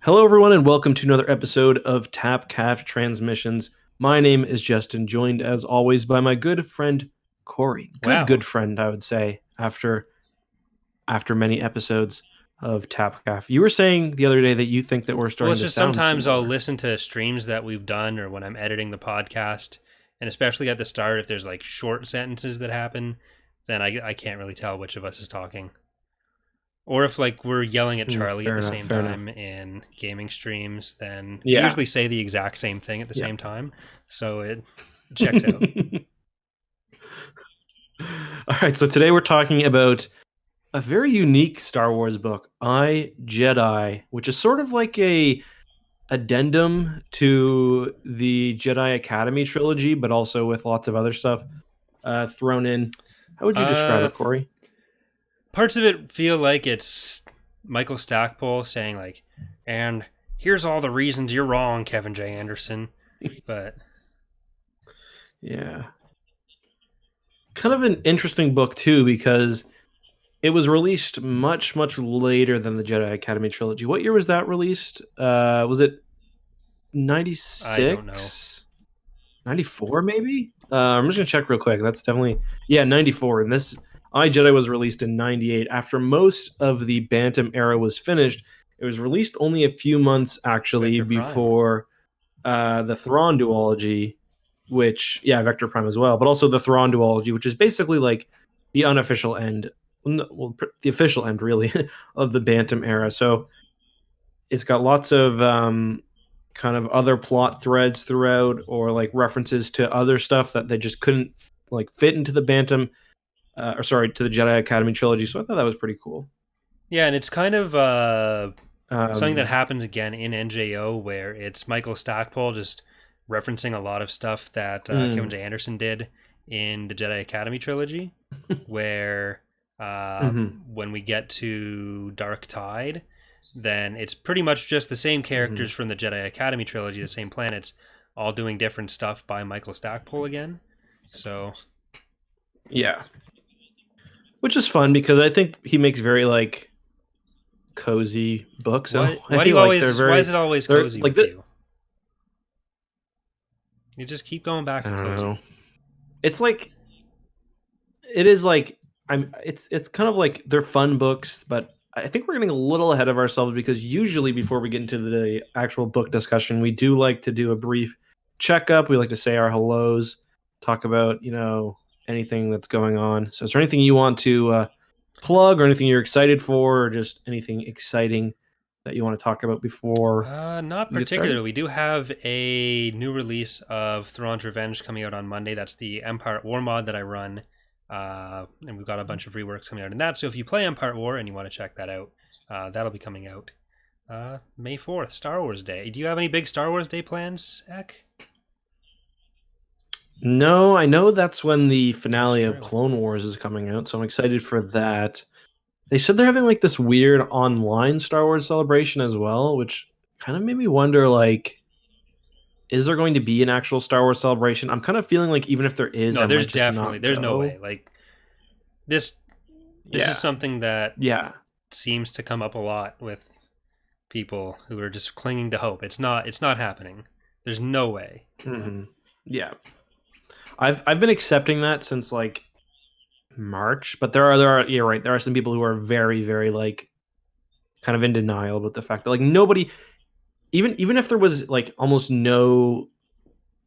Hello, everyone, and welcome to another episode of Tapcaf Transmissions. My name is Justin, joined as always by my good friend Corey. Wow. Good friend, I would say, after many episodes of Tapcaf. You were saying the other day that you think that we're Well, starting it's to just sound sometimes I'll similar. listen to streams that we've done or when I'm editing the podcast, and especially at the start, if there's like short sentences that happen, then I can't really tell which of us is talking. Or if like we're yelling at Charlie at Fair the enough. same Fair enough. time in gaming streams, then we Yeah. usually say the exact same thing at the Yeah. same time. So it checks out. All right. So today we're talking about a very unique Star Wars book, I, Jedi, which is sort of like a addendum to the Jedi Academy Trilogy, but also with lots of other stuff thrown in. How would you describe it, Corey? Parts of it feel like it's Michael Stackpole saying like, and here's all the reasons you're wrong, Kevin J. Anderson. But Yeah. Kind of an interesting book, too, because it was released much, much later than the Jedi Academy Trilogy. What year was that released? Was it I don't know. 96? 94, maybe? I'm just going to check real quick. That's definitely, 94. And this I, Jedi was released in 98. After most of the Bantam era was finished, it was released only a few months, actually, Vector Prime. before the Thrawn duology, which, Vector Prime as well, but also the Thrawn duology, which is basically like the unofficial end, well, the official end, really, of the Bantam era. So it's got lots of kind of other plot threads throughout, or like references to other stuff that they just couldn't like fit into the Bantam, to the Jedi Academy trilogy. So I thought that was pretty cool. Yeah, and it's kind of something that Um, happens again in NJO where it's Michael Stackpole just referencing a lot of stuff that Kevin mm, J. Anderson did in the Jedi Academy trilogy, where mhm, when we get to Dark Tide, then it's pretty much just the same characters mhm. from the Jedi Academy trilogy, the same planets, all doing different stuff by Michael Stackpole again. So Yeah, which is fun because I think he makes very like cozy books in a why do way. you Like they're always why is very it always they're cozy like with you? You just keep going back I to don't know. cozy. It's like it is like it's kind of like they're fun books, but I think we're getting a little ahead of ourselves because usually before we get into the actual book discussion, we do like to do a brief checkup. We like to say our hellos, talk about, anything that's going on. So is there anything you want to plug or anything you're excited for or just anything exciting that you want to talk about before Not we get started? particularly. We do have a new release of Thrawn's Revenge coming out on Monday. That's the Empire at War mod that I run. And we've got a bunch of reworks coming out in that. So if you play Empire at War and you want to check that out, that'll be coming out May 4th, Star Wars Day. Do you have any big Star Wars Day plans, Eck? No, I know that's when the That's finale of true. Clone Wars is coming out, so I'm excited for that. They said they're having like this weird online Star Wars celebration as well, which kind of made me wonder like, is there going to be an actual Star Wars celebration? I'm kind of feeling like even if there is, No, I there's might just definitely not there's no way. go. Like this this is Yeah. something that Yeah. seems to come up a lot with people who are just clinging to hope. It's not happening. There's no way. Hmm. Yeah. I've been accepting that since like March, but there are you're right. There are some people who are very, very like kind of in denial about the fact that like nobody, even if there was like almost no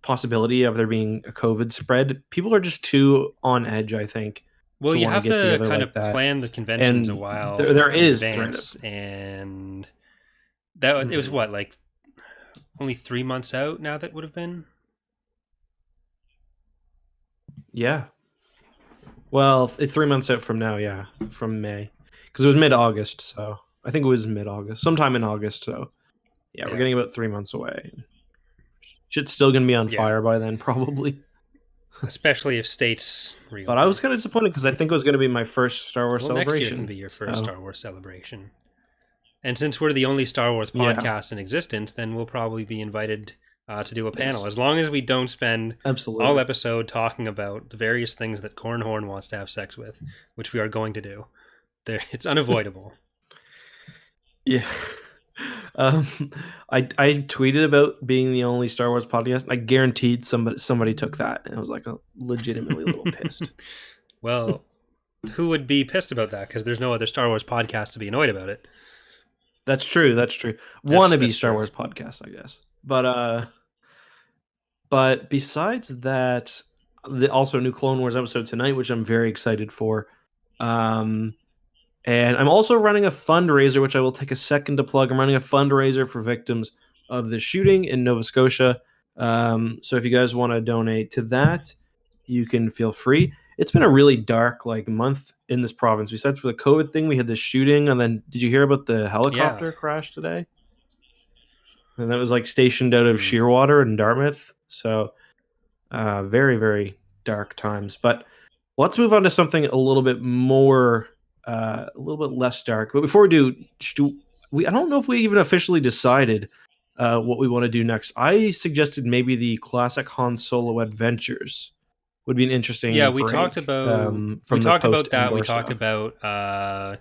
possibility of there being a COVID spread, people are just too on edge, I think, Well, to you want to have get to together kind like of that. plan the conventions a And there while in is threat of. advance, and that it was Mhm. what, like only 3 months out now. That would have been. Yeah. Well, it's 3 months out from now. Yeah, from May, because it was mid-August. So I think it was mid-August, sometime in August. So yeah, we're Yeah, getting about 3 months away. Shit's still gonna be on yeah. fire by then, probably. Especially if states But I was reopen. kind of disappointed because I think it was gonna be my first Star Wars Well, next year can celebration. be your first So Star Wars celebration. And since we're the only Star Wars yeah, podcast in existence, then we'll probably be invited to do a panel. As long as we don't spend all absolutely. episode talking about the various things that Corran Horn wants to have sex with, which we are going to do. There, it's unavoidable. Yeah. um, I tweeted about being the only Star Wars podcast. I guaranteed somebody took that, and I was like legitimately a little pissed. Well, who would be pissed about that? Because there's no other Star Wars podcast to be annoyed about it. That's true. That's true. Wannabe That's Star true. Wars podcast, I guess. But besides that, also a new Clone Wars episode tonight, which I'm very excited for. And I'm also running a fundraiser, which I will take a second to plug. I'm running a fundraiser for victims of the shooting in Nova Scotia. So if you guys want to donate to that, you can feel free. It's been a really dark month in this province. Besides for the COVID thing, we had the shooting, and then did you hear about the helicopter crash today? And that was stationed out of Shearwater in Dartmouth. So very, very dark times. But let's move on to something a little bit more, a little bit less dark. But before we do, I don't know if we even officially decided what we want to do next. I suggested maybe the classic Han Solo adventures would be an interesting Yeah, we break, talked about from we the talked about post that. We Endor talked stuff. about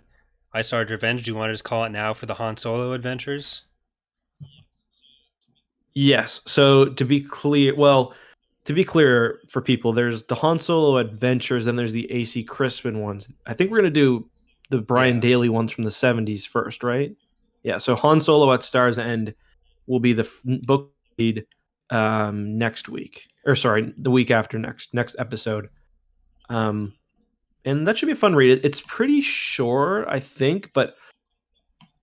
Ice Sarge Revenge. Do you want to just call it now for the Han Solo adventures? Yes. So to be clear, for people, there's the Han Solo adventures, and there's the AC Crispin ones. I think we're gonna do the Brian Yeah. Daly ones from the 70s first, right? Yeah. So Han Solo at Star's End will be the book read next week, or sorry, the week after next episode. And that should be a fun read. It's pretty short, I think, but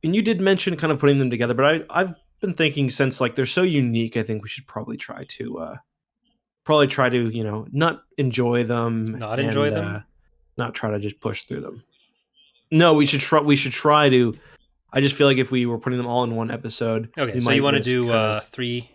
and you did mention kind of putting them together, but I've been thinking since they're so unique, I think we should probably try to not enjoy them Not and enjoy them? not try to just push through them. No, we should try to. I just feel like if we were putting them all in one episode, Okay, we so might you want to risk do 3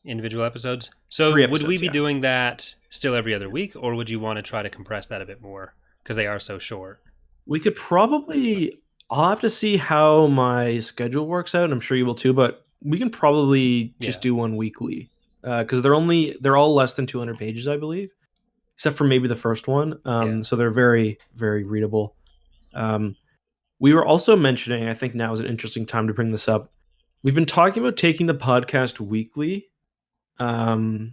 individual episodes? So 3 would we episodes, be yeah. doing that still every other week, or would you want to try to compress that a bit more because they are so short? We could probably. I'll have to see how my schedule works out. And I'm sure you will too, but we can probably just Yeah. do one weekly because they're all less than 200 pages, I believe, except for maybe the first one. Yeah. So they're very, very readable. We were also mentioning, I think now is an interesting time to bring this up. We've been talking about taking the podcast weekly, and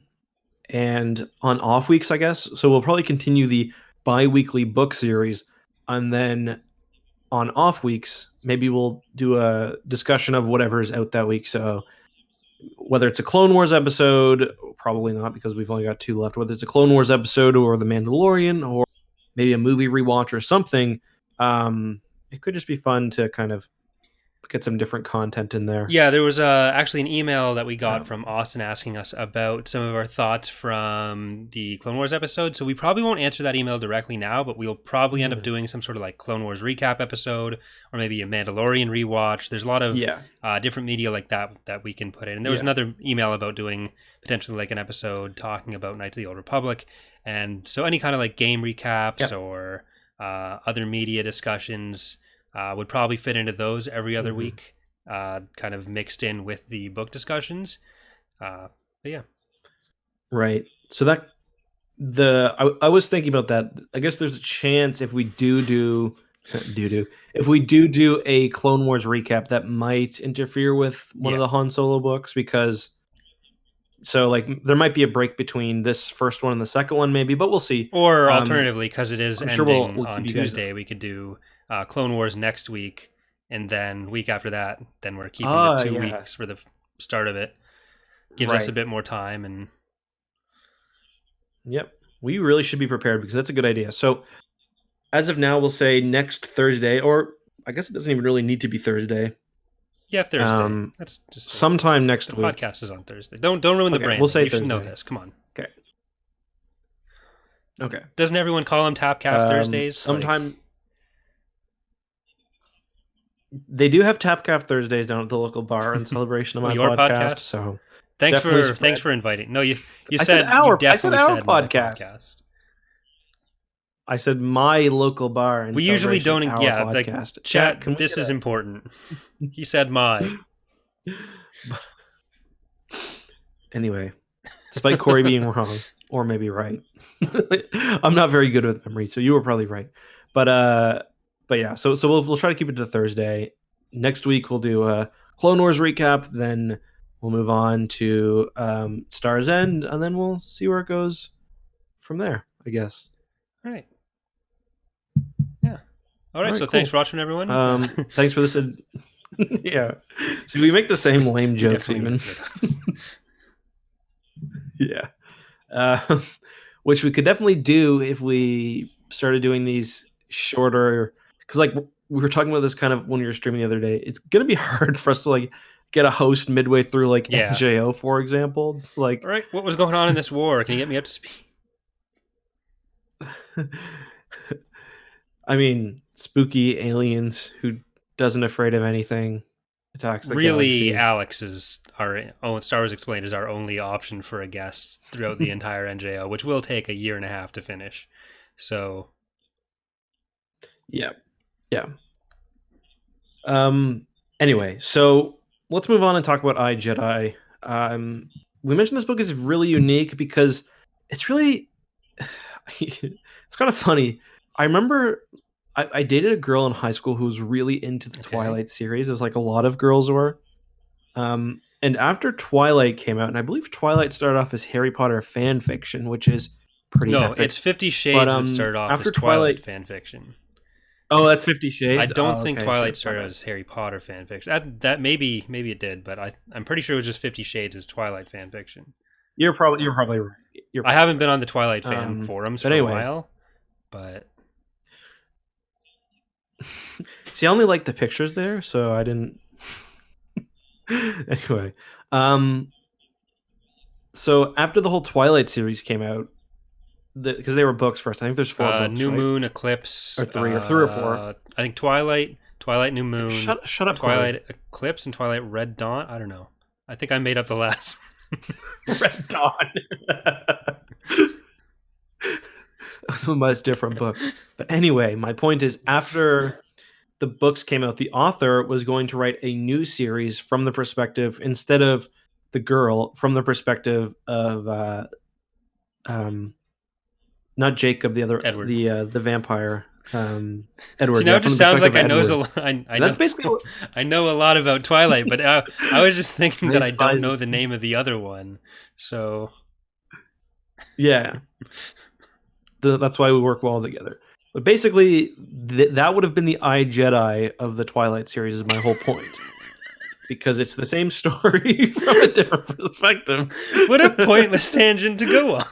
on off weeks, I guess. So we'll probably continue the bi-weekly book series, and then on off weeks, maybe we'll do a discussion of whatever's out that week. So whether it's a Clone Wars episode, probably not because we've only got 2 left. Whether it's a Clone Wars episode or The Mandalorian, or maybe a movie rewatch or something, it could just be fun to kind of get some different content in there. Yeah, there was actually an email that we got from Austin asking us about some of our thoughts from the Clone Wars episode. So we probably won't answer that email directly now, but we'll probably end up doing some sort of Clone Wars recap episode, or maybe a Mandalorian rewatch. There's a lot of different media like that we can put in. And there was another email about doing potentially an episode talking about Knights of the Old Republic. And so any kind of game recaps or other media discussions would probably fit into those every other week, kind of mixed in with the book discussions. But yeah. Right. So I was thinking about that. I guess there's a chance if we do if we do a Clone Wars recap, that might interfere with one of the Han Solo books, because there might be a break between this first one and the second one, maybe, but we'll see. Or alternatively, because it is I'm ending sure we'll on keep you guys Tuesday, we could do Clone Wars next week, and then week after that, then we're keeping the 2 weeks for the start of it. Gives us a bit more time. And yep, we really should be prepared, because that's a good idea. So as of now, we'll say next Thursday, or I guess it doesn't even really need to be Thursday. Yeah, Thursday. That's just sometime next week. The podcast is on Thursday. Don't ruin the brand. We'll say you Thursday. Should know this. Come on. Okay. Doesn't everyone call them Tapcaf Thursdays? Sometime. They do have Tapcaf Thursdays down at the local bar in celebration of my podcast. So thanks for inviting. No, you said our podcast. I said my local bar. In we usually don't. Yeah, podcast. Chat. This is important. He said my. Anyway, despite Corey being wrong, or maybe right, I'm not very good with memory, so you were probably right. But yeah, so we'll try to keep it to Thursday. next week we'll do a Clone Wars recap. Then we'll move on to Star's End, and then we'll see where it goes from there, I guess. All right. Yeah. All right. So cool. thanks for watching, everyone. Thanks for this. Yeah. See, we make the same lame jokes even. Yeah. Which we could definitely do if we started doing these shorter, because like we were talking about this kind of when you were streaming the other day. It's gonna be hard for us to like get a host midway through like NJO, for example. It's like, all right, what was going on in this war? Can you get me up to speed? I mean, spooky aliens who doesn't afraid of anything attacks the really galaxy. Alex is our Star Wars Explained is our only option for a guest throughout the entire NJO, which will take a year and a half to finish. So yeah. Anyway, so let's move on and talk about iJedi. We mentioned this book is really unique because it's really it's kind of funny. I remember I dated a girl in high school who was really into the Twilight series, as like a lot of girls were. And after Twilight came out, and I believe Twilight started off as Harry Potter fan fiction, which is pretty epic. It's 50 Shades that started off after as Twilight fan fiction. Oh, that's 50 Shades? I don't think Twilight started as Harry Potter fan fiction. That maybe it did, but I'm pretty sure it was just 50 Shades as Twilight fan fiction. You're probably right. I haven't been on the Twilight fan forums for a while, but see, I only like the pictures there, so I didn't. Anyway, so after the whole Twilight series came out, because they were books first, I think there's 4 books. New Moon, Eclipse, or 3 or 4. I think Twilight, New Moon, shut up, Twilight Eclipse, and Twilight Red Dawn. I don't know. I think I made up the last. Red Dawn. Those were much different books. But anyway, my point is, after the books came out, the author was going to write a new series from the perspective, instead of the girl, from the perspective of not Jacob, the other Edward, the vampire. Edward. See, now it just sounds like I know a lot. I know a lot about Twilight, but I was just thinking that I don't know the name of the other one. So yeah, that's why we work well together. But basically, that would have been the iJedi of the Twilight series, is my whole point. Because it's the same story from a different perspective. What a pointless tangent to go on.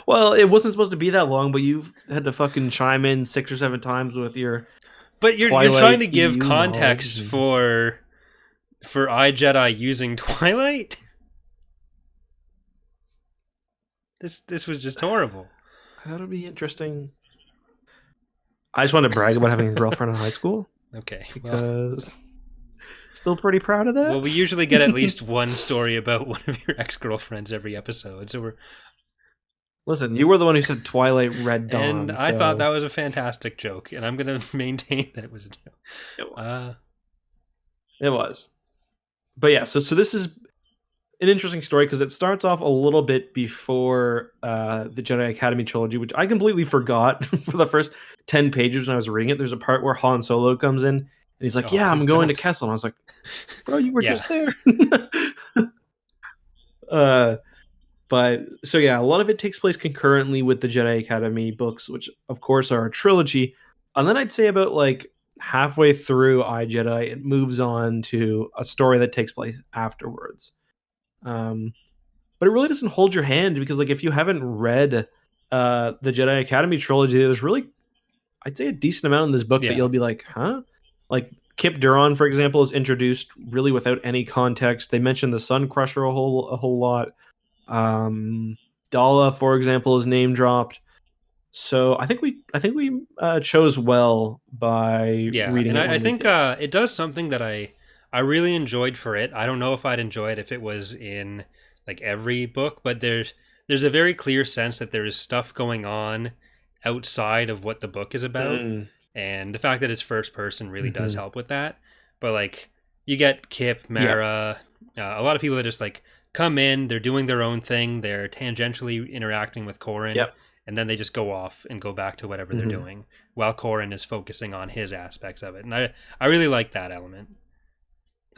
Well, it wasn't supposed to be that long, but you've had to fucking chime in 6 or 7 times with your. But you're trying to give context for iJedi using Twilight. This was just horrible. That'll be interesting. I just want to brag about having a girlfriend in high school. Okay, because still pretty proud of that. Well, we usually get at least one story about one of your ex-girlfriends every episode, so we're. Listen, you were the one who said Twilight Red Dawn. And I thought that was a fantastic joke, and I'm going to maintain that it was a joke. It was. It was. But yeah, so this is an interesting story because it starts off a little bit before the Jedi Academy Trilogy, which I completely forgot for the first 10 pages when I was reading it. There's a part where Han Solo comes in, and he's like, I'm going to Kessel. And I was like, bro, you were just there. But so yeah, a lot of it takes place concurrently with the Jedi Academy books, which of course are a trilogy. And then I'd say about like halfway through iJedi, it moves on to a story that takes place afterwards. But it really doesn't hold your hand, because like if you haven't read the Jedi Academy Trilogy, there's really, I'd say, a decent amount in this book that you'll be like, huh? Like Kip Duron, for example, is introduced really without any context. They mention the Sun Crusher a whole lot. Dala, for example, is name dropped. So I think we chose well by reading. And I think it does something that I really enjoyed for it. I don't know if I'd enjoy it if it was in like every book, but there's a very clear sense that there is stuff going on outside of what the book is about, and the fact that it's first person really does help with that. But like you get Kip, Mara, a lot of people that just like come in, they're doing their own thing, they're tangentially interacting with Corran, and then they just go off and go back to whatever they're doing. while Corran is focusing on his aspects of it. And I really like that element.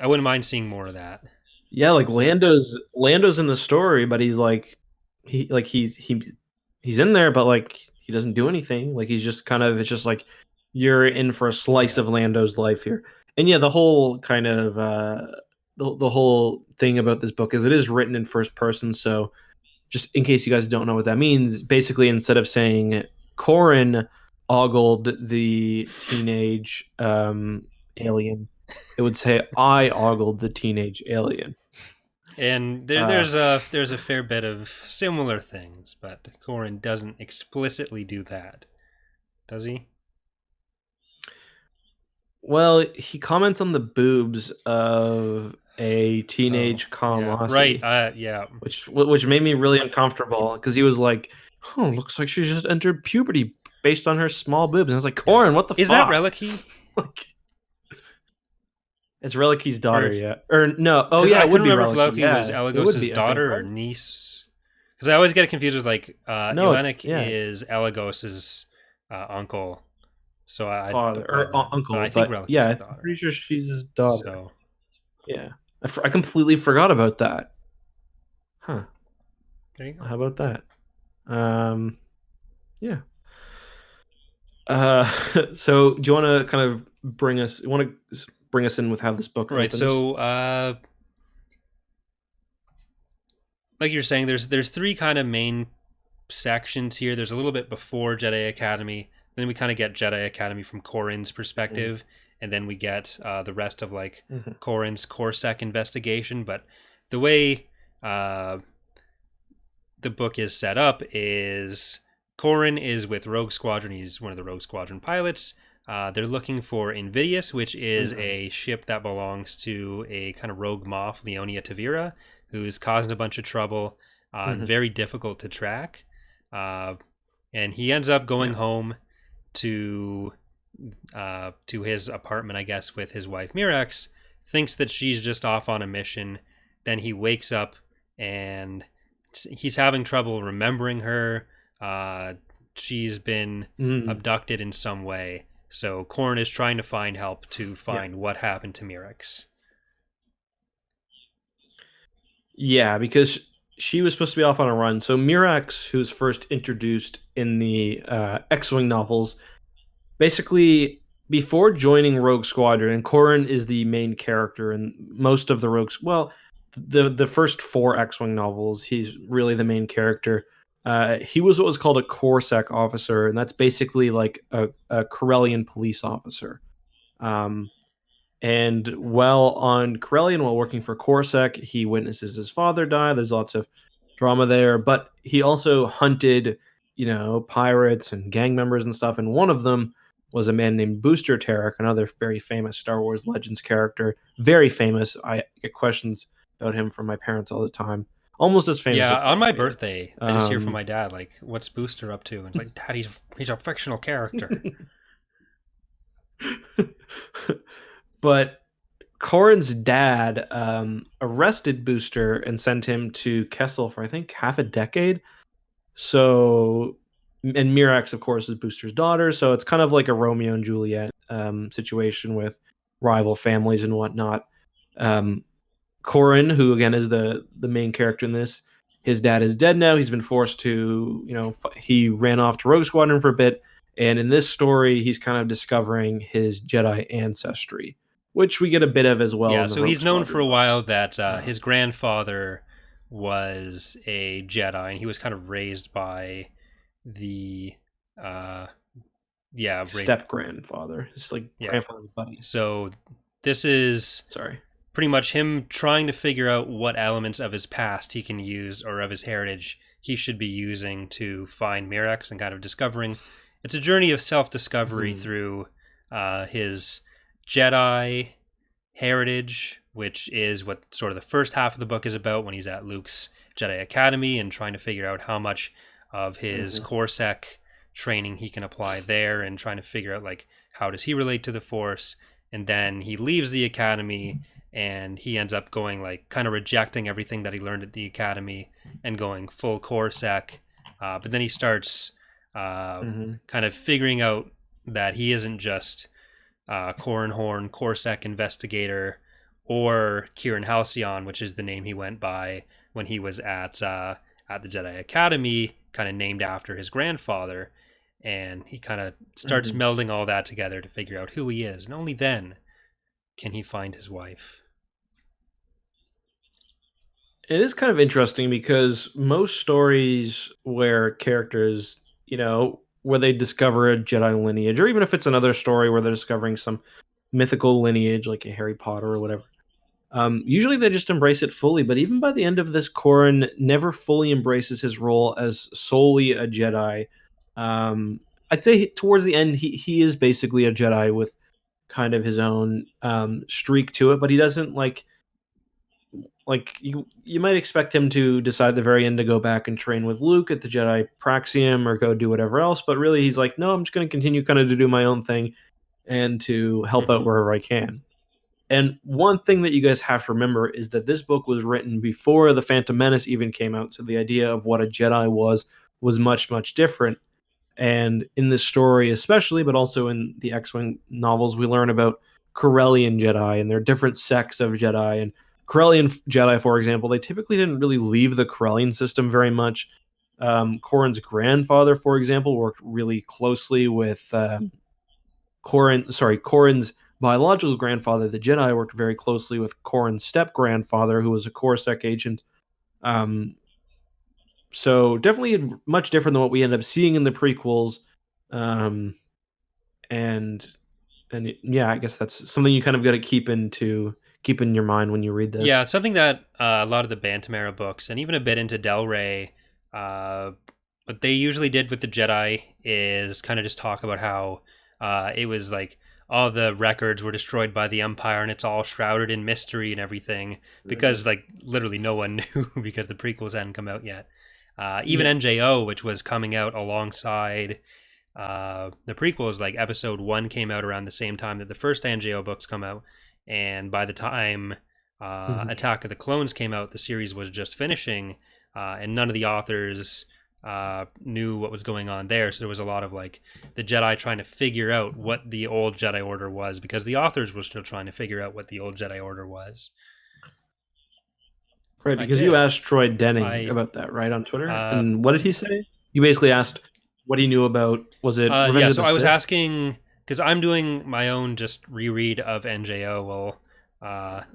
I wouldn't mind seeing more of that. Yeah, like Lando's in the story, but he's like he's in there, but like he doesn't do anything. Like he's just kind of it's just like you're in for a slice of Lando's life here. And yeah, the whole kind of the whole thing about this book is it is written in first person, so just in case you guys don't know what that means, basically instead of saying Corran ogled the teenage alien, it would say I ogled the teenage alien. And there's a fair bit of similar things, but Corran doesn't explicitly do that, does he? Well, he comments on the boobs of a teenage Kamasi, right. Yeah. which made me really uncomfortable because he was like, "Oh, looks like she just entered puberty based on her small boobs." And I was like, "Corran, what the Is fuck?" that Relicky? Like, it's Reliky's daughter, yeah. Or no? Oh, 'Cause yeah, I it could couldn't be remember if Reliky. Relicky Yeah, was it would Elagos's be, I think, daughter or right? niece. Because I always get confused with like No, it's Elenik yeah, is Elagos's uncle, so father or but uncle, I think but Reliky's yeah, his I'm daughter. pretty sure she's his daughter. So Yeah, I completely forgot about that. Huh? there you go. How about that? Yeah. So do you want to kind of bring us? You want to bring us in with how this book Right. opens? So like you're saying, there's three kind of main sections here. There's a little bit before Jedi Academy, then we kind of get Jedi Academy from Corran's perspective, and then we get the rest of like Corran's Corsec investigation. But the way the book is set up is Corran is with Rogue Squadron. He's one of the Rogue Squadron pilots. They're looking for Invidius, which is a ship that belongs to a kind of rogue Moff, Leonia Tavira, who's causing a bunch of trouble, very difficult to track. And he ends up going home to his apartment, I guess, with his wife Mirax, thinks that she's just off on a mission. Then he wakes up and he's having trouble remembering her. She's been abducted in some way. So Corran is trying to find help to find what happened to Mirax. Yeah, because she was supposed to be off on a run. So Mirax, who's first introduced in the X-Wing novels, basically before joining Rogue Squadron, and Corran is the main character in most of the Rogues. Well, the first 4 X-Wing novels, he's really the main character. He was what was called a Corsec officer, and that's basically like a Corellian police officer. And while on Corellian, while working for Corsec, he witnesses his father die. There's lots of drama there, but he also hunted, pirates and gang members and stuff. And one of them was a man named Booster Tarek, another very famous Star Wars Legends character. Very famous. I get questions about him from my parents all the time. Almost as famous. Yeah, as on my birthday, I just hear from my dad, like, "What's Booster up to?" And like, "Dad, he's a fictional character." But Corran's dad arrested Booster and sent him to Kessel for I think half a decade. So, and Mirax, of course, is Booster's daughter. So it's kind of like a Romeo and Juliet situation with rival families and whatnot. Corran, who again is the main character in this, his dad is dead now. He's been forced to, he ran off to Rogue Squadron for a bit. And in this story, he's kind of discovering his Jedi ancestry, which we get a bit of as well. Yeah, in the so Rogue he's known Squadron for a while books. that his grandfather was a Jedi, and he was kind of raised by the step grandfather. It's like grandfather's buddy. So this is pretty much him trying to figure out what elements of his past he can use or of his heritage he should be using to find Mirax and kind of discovering. It's a journey of self-discovery through his Jedi heritage, which is what sort of the first half of the book is about when he's at Luke's Jedi Academy and trying to figure out how much of his Corsec training he can apply there and trying to figure out like how does he relate to the Force. And then he leaves the academy and he ends up going like kind of rejecting everything that he learned at the academy and going full Corsec. But then he starts kind of figuring out that he isn't just Corran Horn, Corsac investigator, or Kieran Halcyon, which is the name he went by when he was at the Jedi Academy, kind of named after his grandfather. And he kind of starts Mhm. melding all that together to figure out who he is, and only then can he find his wife. It is kind of interesting because most stories where characters, where they discover a Jedi lineage, or even if it's another story where they're discovering some mythical lineage like a Harry Potter or whatever, usually they just embrace it fully. But even by the end of this, Corran never fully embraces his role as solely a Jedi. Um, I'd say towards the end, he is basically a Jedi with kind of his own streak to it, but he doesn't like you might expect him to decide at the very end to go back and train with Luke at the Jedi Praxium or go do whatever else, but really he's like, no, I'm just going to continue kind of to do my own thing and to help out Mm-hmm. wherever I can. And one thing that you guys have to remember is that this book was written before the Phantom Menace even came out, so the idea of what a Jedi was much much different. And in this story, especially, but also in the X-Wing novels, we learn about Corellian Jedi and their different sects of Jedi. And Corellian Jedi, for example, they typically didn't really leave the Corellian system very much. Corran's grandfather, for example, worked really closely with Corran's biological grandfather, the Jedi, worked very closely with Corran's step grandfather, who was a Corsac agent. Um, so definitely much different than what we end up seeing in the prequels. Um, and yeah, I guess that's something you kind of got to keep in your mind when you read Yeah, this. it's something that a lot of the Bantam era books and even a bit into Del Rey, uh, what they usually did with the Jedi is kind of just talk about how it was like all the records were destroyed by the Empire and it's all shrouded in mystery and everything because like literally no one knew because the prequels hadn't come out yet. Even Yeah. NJO, which was coming out alongside the prequels, like episode one came out around the same time that the first NJO books come out, and by the time Mhm. Attack of the Clones came out, the series was just finishing, and none of the authors knew what was going on there. So there was a lot of like the Jedi trying to figure out what the old Jedi Order was because the authors were still trying to figure out what the old Jedi Order was. Right, I because you did. asked Troy Denning I about that, right, on Twitter, uh, and what did he say? You basically asked what he knew about. Was it Revenge yeah. of So the I was Sith? asking because I'm doing my own just reread of NJO while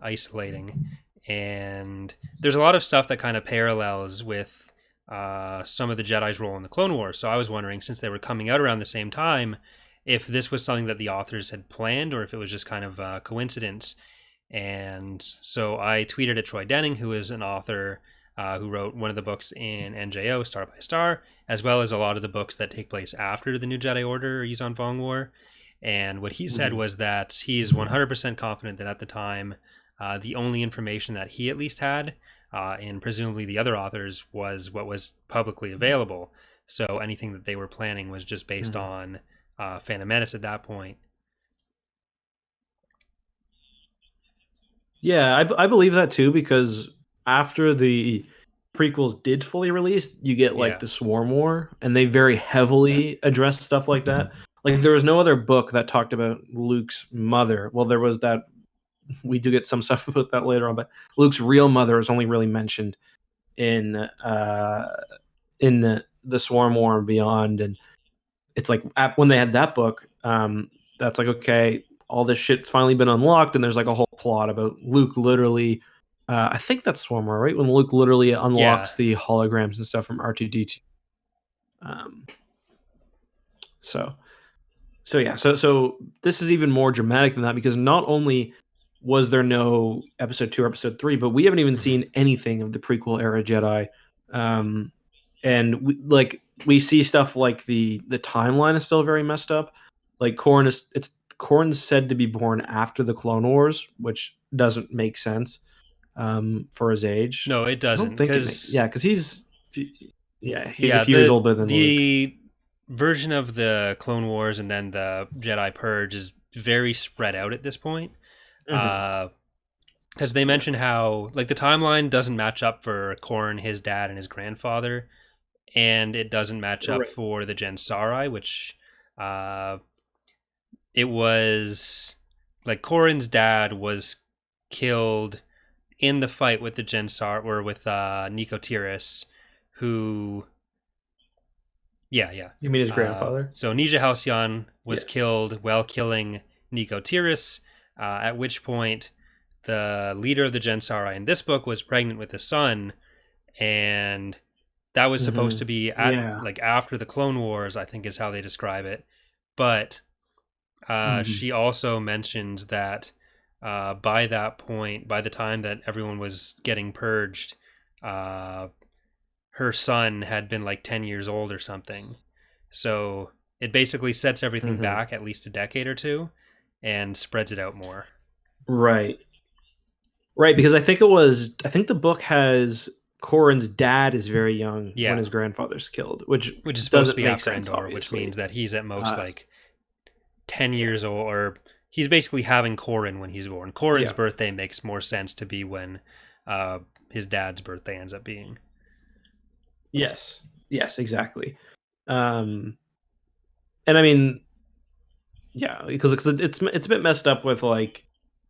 isolating, and there's a lot of stuff that kind of parallels with some of the Jedi's role in the Clone Wars. So I was wondering, since they were coming out around the same time, if this was something that the authors had planned or if it was just kind of a coincidence. And so I tweeted at Troy Denning, who is an author who wrote one of the books in NJO, Star by Star, as well as a lot of the books that take place after the New Jedi Order or Yuuzhan Vong War. And what he said Mhm. was that he's 100% confident that at the time, the only information that he at least had, and presumably the other authors, was what was publicly available. So anything that they were planning was just based Mhm. on Phantom Menace at that point. Yeah, I believe that too because after the prequels did fully release, you get like Yeah. the Swarm War, and they very heavily addressed stuff like that. Like there was no other book that talked about Luke's mother. Well, there was that we do get some stuff about that later on, but Luke's real mother is only really mentioned in the Swarm War and beyond. And it's like when they had that book, that's like okay, all this shit's finally been unlocked, and there's like a whole plot about Luke literally. I think that's Swarm War, right? When Luke literally Yeah. unlocks the holograms and stuff from R2D2. Um, so yeah, so this is even more dramatic than that because not only was there no episode 2 or episode 3, but we haven't even Mm-hmm. seen anything of the prequel era Jedi. And we see stuff like the timeline is still very messed up. Like Corran's said to be born after the Clone Wars, which doesn't make sense for his age. No, it I don't doesn't, think it makes, because yeah, because he's a yeah, few years the older than Luke. the version of the Clone Wars and then the Jedi Purge is very spread out at this point. Hmm. Because they Yeah, mention how like the timeline doesn't match up for Corran, his dad, and his grandfather, and it doesn't match up right. for the Jensari, which uh, it was like Corran's dad was killed in the fight with the Gensar, or with Nico Tiris, who, yeah. You mean his grandfather? So Nija Halcyon was Yeah. killed while killing Nico Tiris, at which point the leader of the Gensari in this book was pregnant with a son, and that was supposed to be at Yeah. like after the Clone Wars, I think is how they describe it. But she also mentions that by that point, by the time that everyone was getting purged, her son had been like 10 years old or something. So it basically sets everything back at least a decade or two and spreads it out more. Right. Right, because I think the book has Corran's dad is very young when his grandfather's killed, which is supposed doesn't to be make after sense, Endor, obviously. which means that he's at most like 10 years old, or he's basically having Corran when he's born. Corran's birthday makes more sense to be when his dad's birthday ends up being. Yes, exactly. And I mean, yeah, because it's a bit messed up with like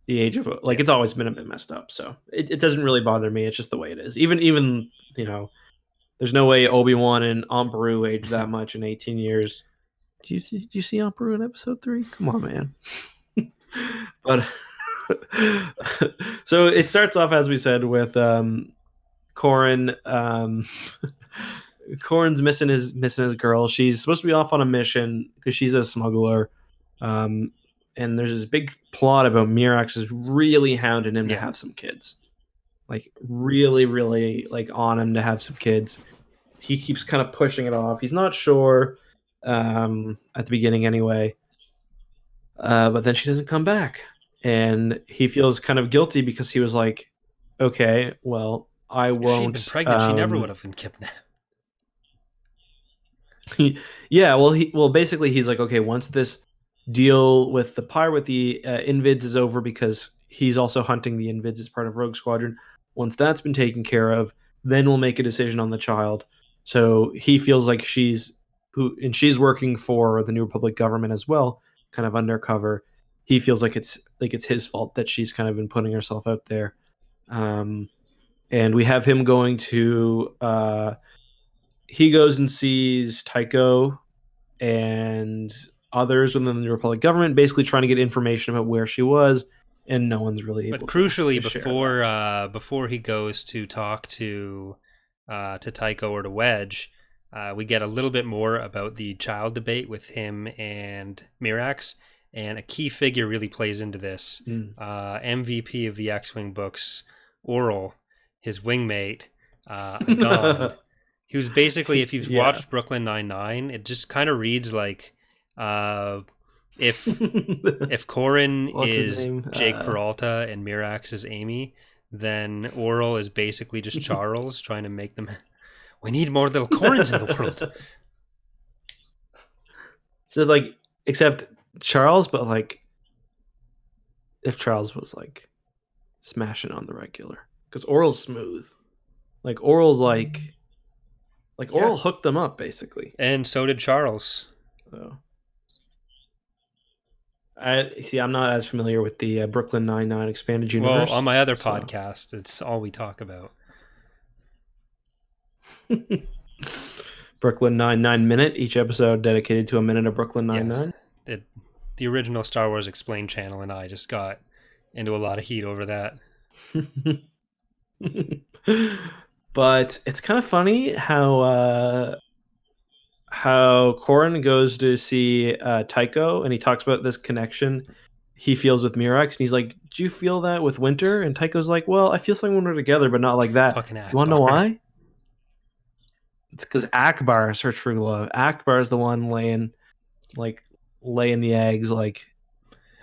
the age of like it's always been a bit messed up, so it doesn't really bother me. It's just the way it is. Even there's no way Obi-Wan and Aunt Beru aged that much in 18 years. Did you see Aunt Beru in episode 3? Come on, man. But so it starts off, as we said, with Corran. Corran's missing his girl. She's supposed to be off on a mission because she's a smuggler. And there's this big plot about Mirax is really hounding him to have some kids. Like really, really like on him to have some kids. He keeps kind of pushing it off. He's not sure at the beginning anyway. But then she doesn't come back. And he feels kind of guilty because he was like, okay, well, I won't. If she'd been pregnant, she never would have been kidnapped. Basically he's like, okay, once this deal with the Invids is over, because he's also hunting the Invids as part of Rogue Squadron. Once that's been taken care of, then we'll make a decision on the child. So he feels like she's working for the New Republic government as well, kind of undercover. He feels like it's his fault that she's kind of been putting herself out there. And we have him going to he goes and sees Tycho and others within the New Republic government, basically trying to get information about where she was, and no one's really able. But crucially, to before he goes to talk to Tycho or to Wedge, we get a little bit more about the child debate with him and Mirax, and a key figure really plays into this. MVP of the X-Wing books, Oral, his wingmate, Agon. He was basically, if you've watched Brooklyn Nine-Nine, it just kind of reads like if Corran is Jake Peralta and Mirax is Amy, then Oral is basically just Charles trying to make them. We need more little Corrans in the world. So like, except Charles, but like, if Charles was like smashing on the regular, because Oral's smooth, like Oral's like Oral hooked them up basically, and so did Charles. So I'm not as familiar with the Brooklyn Nine-Nine expanded universe. Well, on my other podcast, it's all we talk about. Brooklyn Nine-Nine Minute, each episode dedicated to a minute of Brooklyn Nine-Nine. The original Star Wars Explained channel and I just got into a lot of heat over that. But it's kind of funny how Corran goes to see Tycho, and he talks about this connection he feels with Mirax, and he's like, "Do you feel that with Winter?" And Tycho's like, "Well, I feel something when we're together, but not like that." Fucking Akbar. You want to know why? It's because Akbar searched for love. Akbar is the one laying the eggs, like.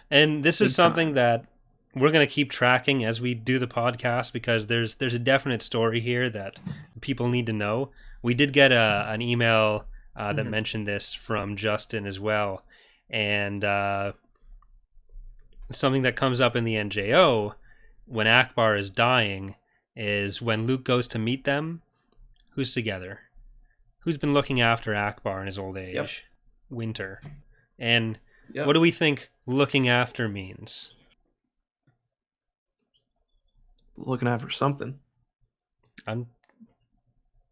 And this is something that we're going to keep tracking as we do the podcast, because there's a definite story here that people need to know. We did get an email that mentioned this from Justin as well. And something that comes up in the NJO when Akbar is dying is when Luke goes to meet them, who's together? Who's been looking after Akbar in his old age? Winter. And Yep. What do we think looking after means? Looking after something. I'm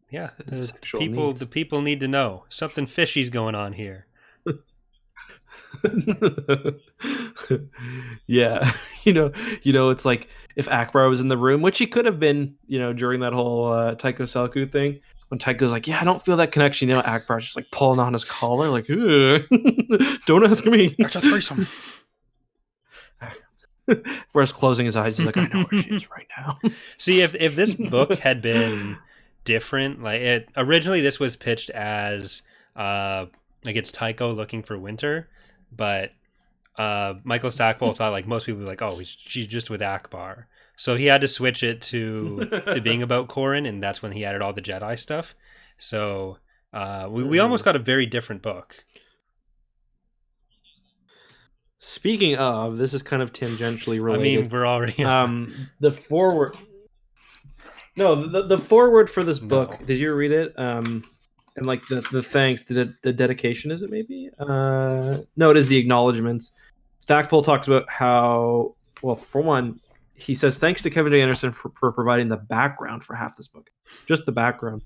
yeah. The Sexual people needs. the people need to know something fishy's going on here. Yeah, it's like if Akbar was in the room, which he could have been, during that whole Taiko Selku thing. When Taiko's like, "Yeah, I don't feel that connection," Akbar's just like pulling on his collar, like, "Ugh, don't ask me." There's a threesome. Whereas closing his eyes, he's like, "I know where she is right now." See, if this book had been different, like it originally, this was pitched as like it's Tycho looking for Winter, but Michael Stackpole thought like most people were like, oh, she's just with Akbar, so he had to switch it to being about Corran, and that's when he added all the Jedi stuff. So we almost got a very different book. Speaking of, this is kind of tangentially related. I mean, we're already the forward. No, the forward for this book. No. Did you read it? And like the thanks, the dedication, is it maybe? No, it is the acknowledgments. Stackpole talks about how, well, for one, he says thanks to Kevin J. Anderson for providing the background for half this book, just the background.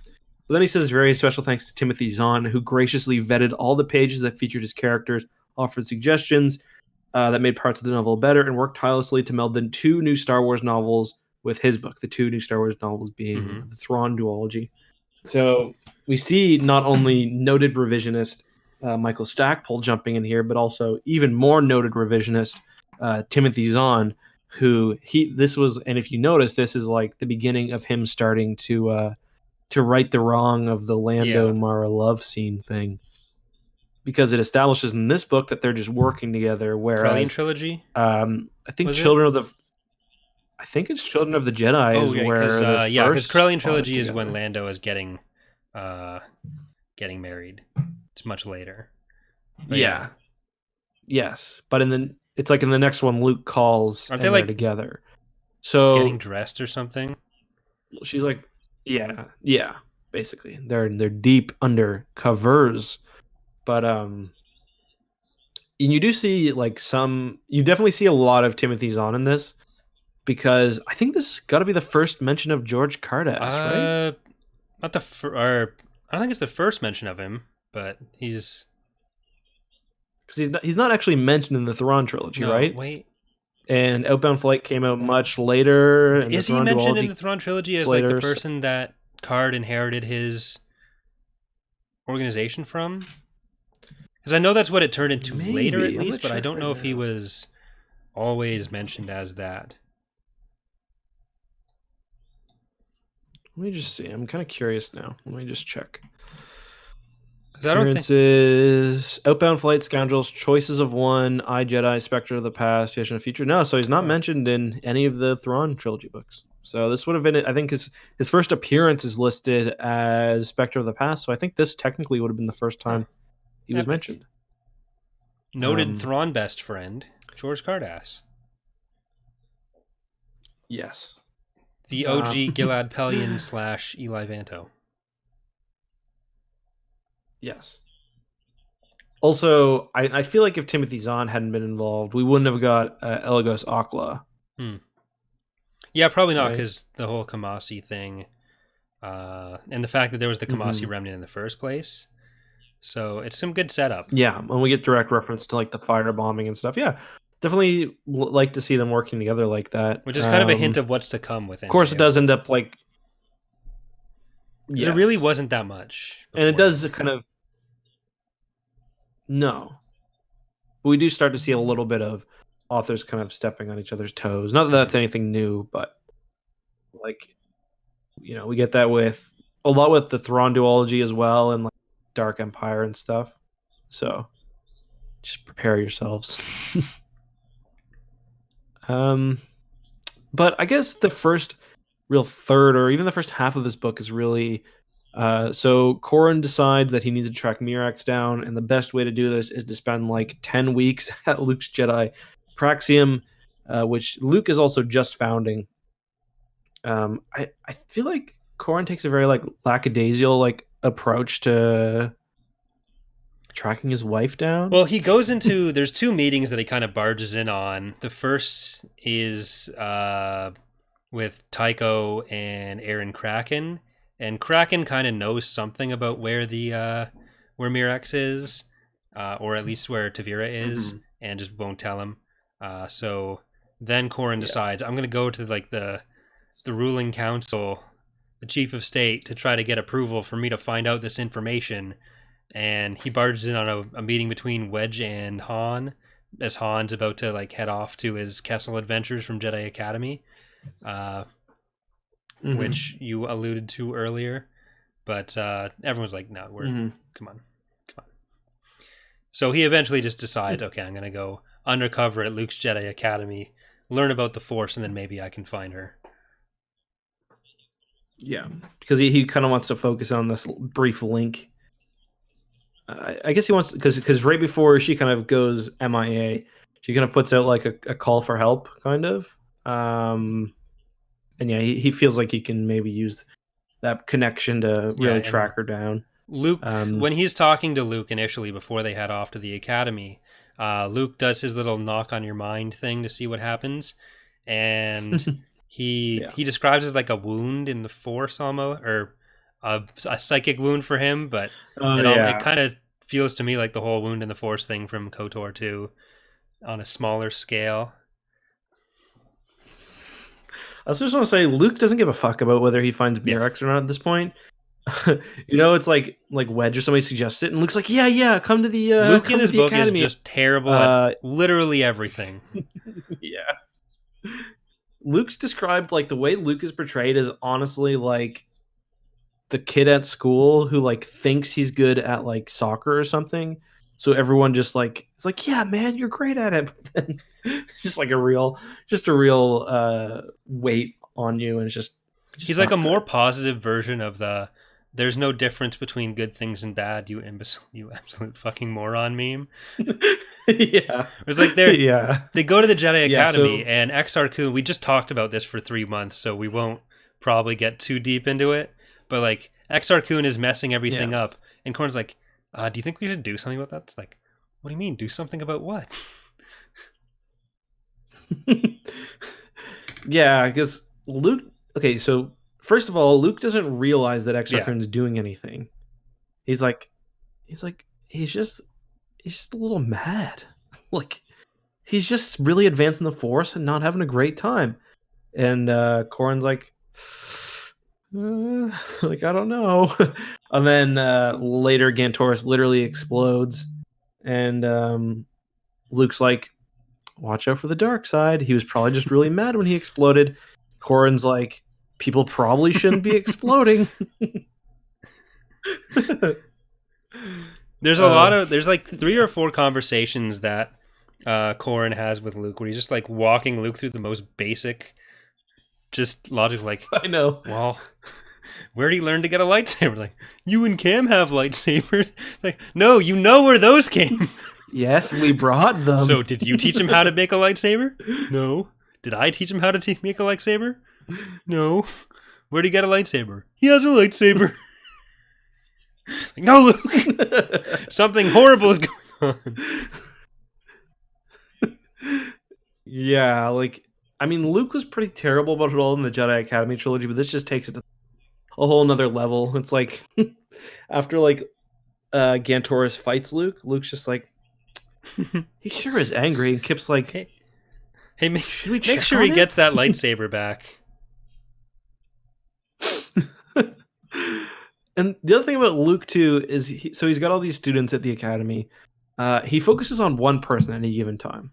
But then he says very special thanks to Timothy Zahn, who graciously vetted all the pages that featured his characters, offered suggestions that made parts of the novel better, and worked tirelessly to meld the two new Star Wars novels with his book, the two new Star Wars novels being the Thrawn duology. So we see not only noted revisionist Michael Stackpole jumping in here, but also even more noted revisionist Timothy Zahn, and if you notice, this is like the beginning of him starting to right the wrong of the Lando and Mara love scene thing, because it establishes in this book that they're just working together. Whereas Corellian Trilogy, I think I think it's Children of the Jedi. Oh, is yeah, where because Corellian Trilogy is when Lando is getting married. It's much later. But yeah. Yes, but it's like in the next one, Luke calls aren't and they they're like together. So getting dressed or something? she's like, yeah, basically they're deep under covers, but and you do see like you definitely see a lot of Timothy Zahn in this, because I think this has got to be the first mention of George Cardass, right? Not or I don't think it's the first mention of him, but because he's not actually mentioned in the Thrawn trilogy, right? Wait, and Outbound Flight came out much later. And is he mentioned in the Thrawn trilogy as later, like the person that Card inherited his organization from? Because I know that's what it turned into later, at least, but I don't know if he was always mentioned as that. Let me just see. I'm kind of curious now. Let me just check. I don't think is Outbound Flight, Scoundrels, Choices of One, I, Jedi, Spectre of the Past, Vision of the Future. No, so he's not mentioned in any of the Thrawn trilogy books. So this would have been, I think, his first appearance is listed as Spectre of the Past. So I think this technically would have been the first time he was mentioned. Noted Thrawn best friend, George Cardass. Yes. The OG Gilad Pelion / Eli Vanto. Yes. Also, I feel like if Timothy Zahn hadn't been involved, we wouldn't have got Elagos Akla. Yeah, probably not, because the whole Kamasi thing, and the fact that there was the Kamasi remnant in the first place. So it's some good setup. Yeah, and we get direct reference to like the firebombing and stuff. Yeah, definitely like to see them working together like that. Which is kind of a hint of what's to come with it. Of course, it does end up like... Yes. It really wasn't that much. And it does kind of... No. But we do start to see a little bit of authors kind of stepping on each other's toes. Not that that's anything new, but like, we get that with a lot with the Thrawn duology as well, and like Dark Empire and stuff. So just prepare yourselves. But I guess the first real third, or even the first half of this book, is really so Corran decides that he needs to track Mirax down, and the best way to do this is to spend like 10 weeks at Luke's Jedi Praxium, which Luke is also just founding. I feel like Corran takes a very like lackadaisical like approach to tracking his wife down. Well, he goes into there's two meetings that he kind of barges in on. The first is with Tycho and Aaron Kraken, and Kraken kind of knows something about where the where Mirex is, or at least where Tavira is, and just won't tell him. So then Corran decides, I'm going to go to like the ruling council, the chief of state, to try to get approval for me to find out this information. And he barges in on a meeting between Wedge and Han, as Han's about to like head off to his Kessel adventures from Jedi Academy, which you alluded to earlier. But everyone's like, no, come on. So he eventually just decides, okay, I'm going to go undercover at Luke's Jedi Academy, learn about the Force, and then maybe I can find her. Yeah, because he kind of wants to focus on this brief link. I guess he wants, because right before she kind of goes MIA, she kind of puts out like a call for help, kind of. And yeah, he feels like he can maybe use that connection to really track her down. Luke, when he's talking to Luke initially before they head off to the academy, Luke does his little knock on your mind thing to see what happens, and he describes it as like a wound in the Force almost, or a psychic wound for him, but it kind of feels to me like the whole wound in the Force thing from KOTOR 2 on a smaller scale. I just want to say Luke doesn't give a fuck about whether he finds Mirex or not at this point. It's like Wedge or somebody suggests it, and Luke's like, yeah, come to the Luke in this book academy. is just terrible at literally everything. Yeah. Luke's described, like, the way Luke is portrayed is honestly like the kid at school who like thinks he's good at like soccer or something. So everyone just like, it's like, yeah, man, you're great at it. But then it's just like a real weight on you. And it's just he's like a more positive version of there's no difference between good things and bad, you imbecile, you absolute fucking moron meme. Yeah. It's like they go to the Jedi Academy and Exar Kun, we just talked about this for 3 months, so we won't probably get too deep into it. But like Exar Kun is messing everything up, and Corran's like, do you think we should do something about that? It's like, what do you mean? Do something about what? Yeah, because Luke. Okay, so first of all, Luke doesn't realize that Exar Kun's doing anything. He's just a little mad. Like, he's just really advancing the Force and not having a great time. And Corran's like, like, I don't know. And then later Gantoris literally explodes, and Luke's like, watch out for the dark side. He was probably just really mad when he exploded. Corran's like, people probably shouldn't be exploding. There's there's like 3 or 4 conversations that Corran has with Luke where he's just like walking Luke through the most basic just logic, like, I know. Well, where did he learn to get a lightsaber? Like, you and Cam have lightsabers. Like, no, you know where those came. Yes, we brought them. So, did you teach him how to make a lightsaber? No. Did I teach him how to make a lightsaber? No. Where did he get a lightsaber? He has a lightsaber. Like, no, Luke. Something horrible is going on. Yeah, like, I mean, Luke was pretty terrible about it all in the Jedi Academy trilogy, but this just takes it to a whole nother level. It's like, after, like, Gantoris fights Luke, Luke's just like, he sure is angry, and Kip's like, hey, make sure he gets that lightsaber back. And the other thing about Luke, too, is he's got all these students at the Academy. He focuses on one person at any given time.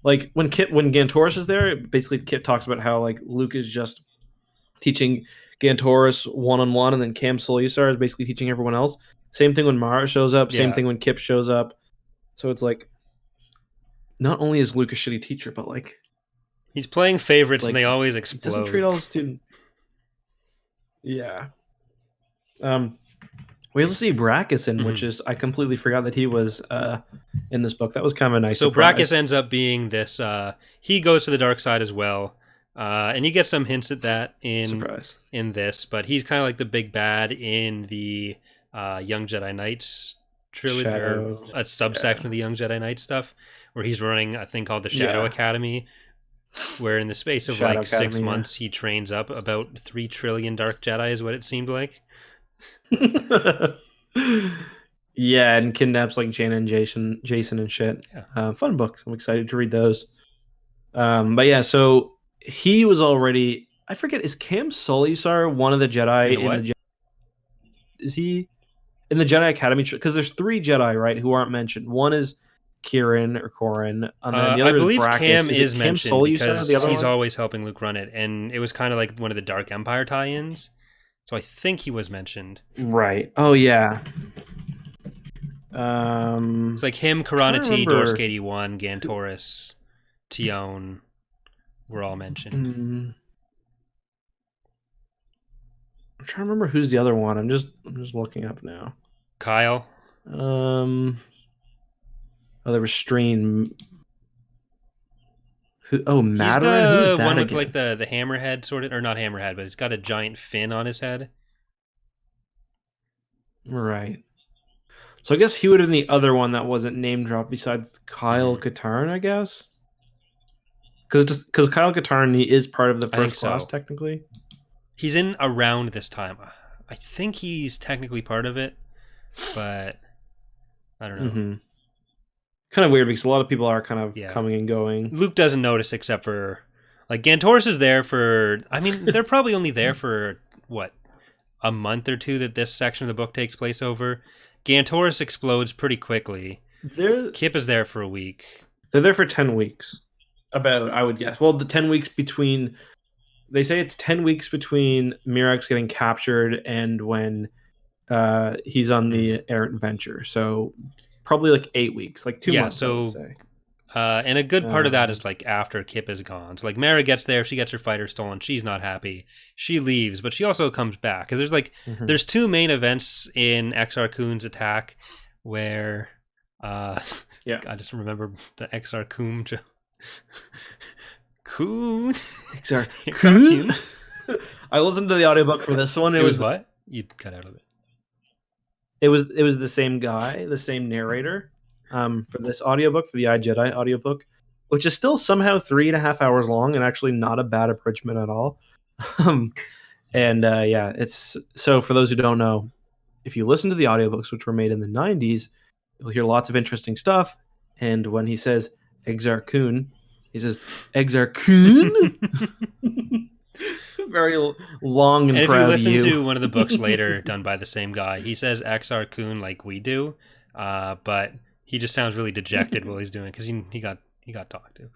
Like when Gantoris is there, basically Kip talks about how like Luke is just teaching Gantoris one-on-one, and then Cam Solusar is basically teaching everyone else. Same thing when Mara shows up. Same thing when Kip shows up. So it's like, not only is Luke a shitty teacher, but like he's playing favorites, like, and they always explode. Doesn't treat all the students. Yeah. We also see Brachus in, which is, I completely forgot that he was in this book. That was kind of a nice surprise. Brachus ends up being this, he goes to the dark side as well. And you get some hints at that in this, but he's kind of like the big bad in the Young Jedi Knights trilogy, or Shadow. a subsection of the Young Jedi Knights stuff, where he's running a thing called the Shadow Yeah. Academy, where in the space of Shadow like 6 Academy. months he trains up about 3 trillion dark Jedi, is what it seemed like. Yeah. Yeah, and kidnaps like Jaina and Jason and shit. Yeah. Fun books. I'm excited to read those. But yeah, so he was already. I forget. Is Cam Solisar one of the Jedi In the what? Is he in the Jedi Academy? Because there's 3 Jedi, right, who aren't mentioned. One is Kieran or Corran, and then the I other is believe Brackus. Cam Is it is Cam mentioned Solisar, the because other he's one? always helping Luke run it, and it was kind of like one of the Dark Empire tie-ins. So I think he was mentioned. Right. Oh yeah. It's like him, Trying to Corran, remember. Dorsk 81, Gantoris, Tion were all mentioned. I'm trying to remember who's the other one. I'm just looking up now. Kyle. Oh, there was Stream. He's Madarin. Who's the that one with again? like the hammerhead sort of, or not hammerhead, but he's got a giant fin on his head. Right. So I guess he would have been the other one that wasn't name dropped besides Kyle Katarn, I guess. Because Kyle Katarn is part of the I think first class so. technically. He's in around this time. I think he's technically part of it, but I don't know. Mm-hmm. Kind of weird because a lot of people are kind of coming and going. Luke doesn't notice except for like Gantoris is there for. I mean, they're probably only there for what, a month or two that this section of the book takes place over. Gantoris explodes pretty quickly. Kip is there for a week. They're there for 10 weeks. About, I would guess. Well, the 10 weeks between. They say it's 10 weeks between Mirax getting captured and when he's on the errant venture. So probably like 8 weeks, like 2 months, I would say. And a good part of that is like after Kip is gone. So like Mara gets there, she gets her fighter stolen, she's not happy. She leaves, but she also comes back. Because there's like there's 2 main events in Exar Kun's attack where I just remember the Exar Kun joke. Coon. Exar Kun? I listened to the audiobook for this one. It was what? You cut out of it. It was the same guy, the same narrator, for this audiobook, for the iJedi audiobook, which is still somehow 3.5 hours long and actually not a bad abridgment at all. It's so for those who don't know, if you listen to the audiobooks, which were made in the 90s, you'll hear lots of interesting stuff. And when he says Exar Kun, he says Exar Kun. Very long and proud. And if you listen to one of the books later done by the same guy, he says Exar Kun like we do, but he just sounds really dejected while he's doing it because he got talked to.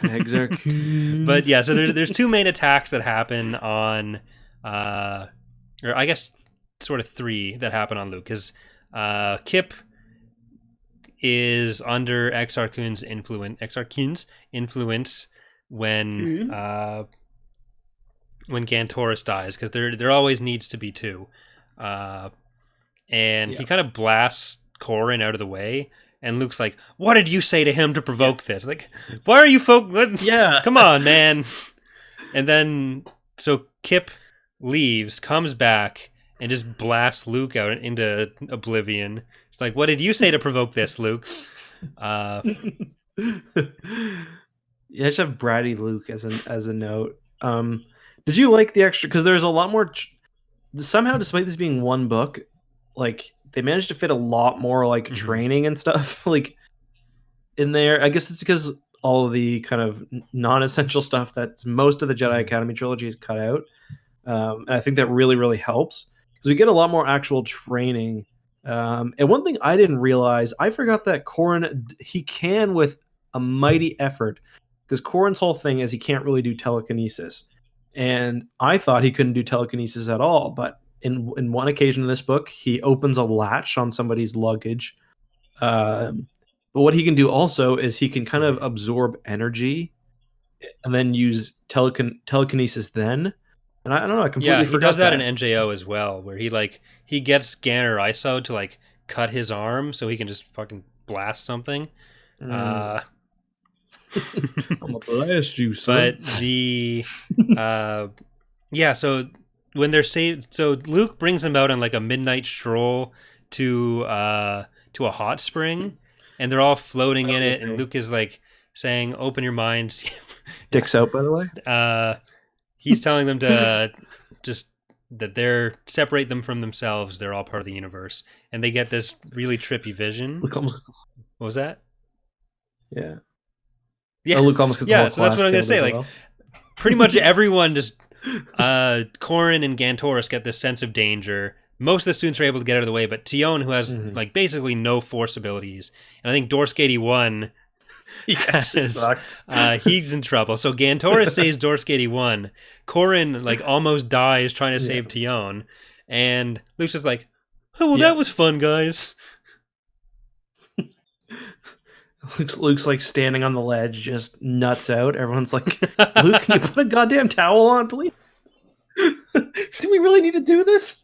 Exar Kun. But yeah, so there's 2 main attacks that happen on, or I guess sort of 3 that happen on Luke because Kip is under Exar Kun's influence when Gantoris dies, because there always needs to be 2, and he kind of blasts Corran out of the way, and Luke's like, "What did you say to him to provoke this? Like, why are you come on, man!" And then so Kip leaves, comes back, and just blasts Luke out into oblivion. It's like, "What did you say to provoke this, Luke?" Yeah, I should have Bratty Luke as a note. Did you like the extra? Because there's a lot more. Somehow, despite this being one book, like they managed to fit a lot more like training and stuff like in there. I guess it's because all of the kind of non-essential stuff that most of the Jedi Academy trilogy is cut out, and I think that really really helps because we get a lot more actual training. And one thing I didn't realize, I forgot that Corran, he can with a mighty effort, because Corran's whole thing is he can't really do telekinesis. And I thought he couldn't do telekinesis at all, but in one occasion in this book, he opens a latch on somebody's luggage. But what he can do also is he can kind of absorb energy and then use telekinesis then. And I don't know, I completely forgot he does that in NJO as well, where he gets Scanner ISO to like cut his arm so he can just fucking blast something. I'm gonna blast you, son. But the so when they're saved, so Luke brings them out on like a midnight stroll to a hot spring, and they're all floating in it, and Luke is like saying, "Open your minds." Dicks out, by the way. He's telling them to just that they're separate them from themselves. They're all part of the universe, and they get this really trippy vision. Luke almost. What was that? Yeah. Yeah. Oh, Luke almost gets yeah. So that's what I'm gonna say. Like, well. pretty much everyone just Corran and Gantoris get this sense of danger. Most of the students are able to get out of the way, but Tion, who has like basically no force abilities, and I think Dorsk 81 he's in trouble. So Gantoris saves Dorsk 81. Corran like almost dies trying to save Tion, and Luke's just like, "Oh well, that was fun, guys." Luke's like standing on the ledge, just nuts out. Everyone's like, "Luke, can you put a goddamn towel on, please? Do we really need to do this?"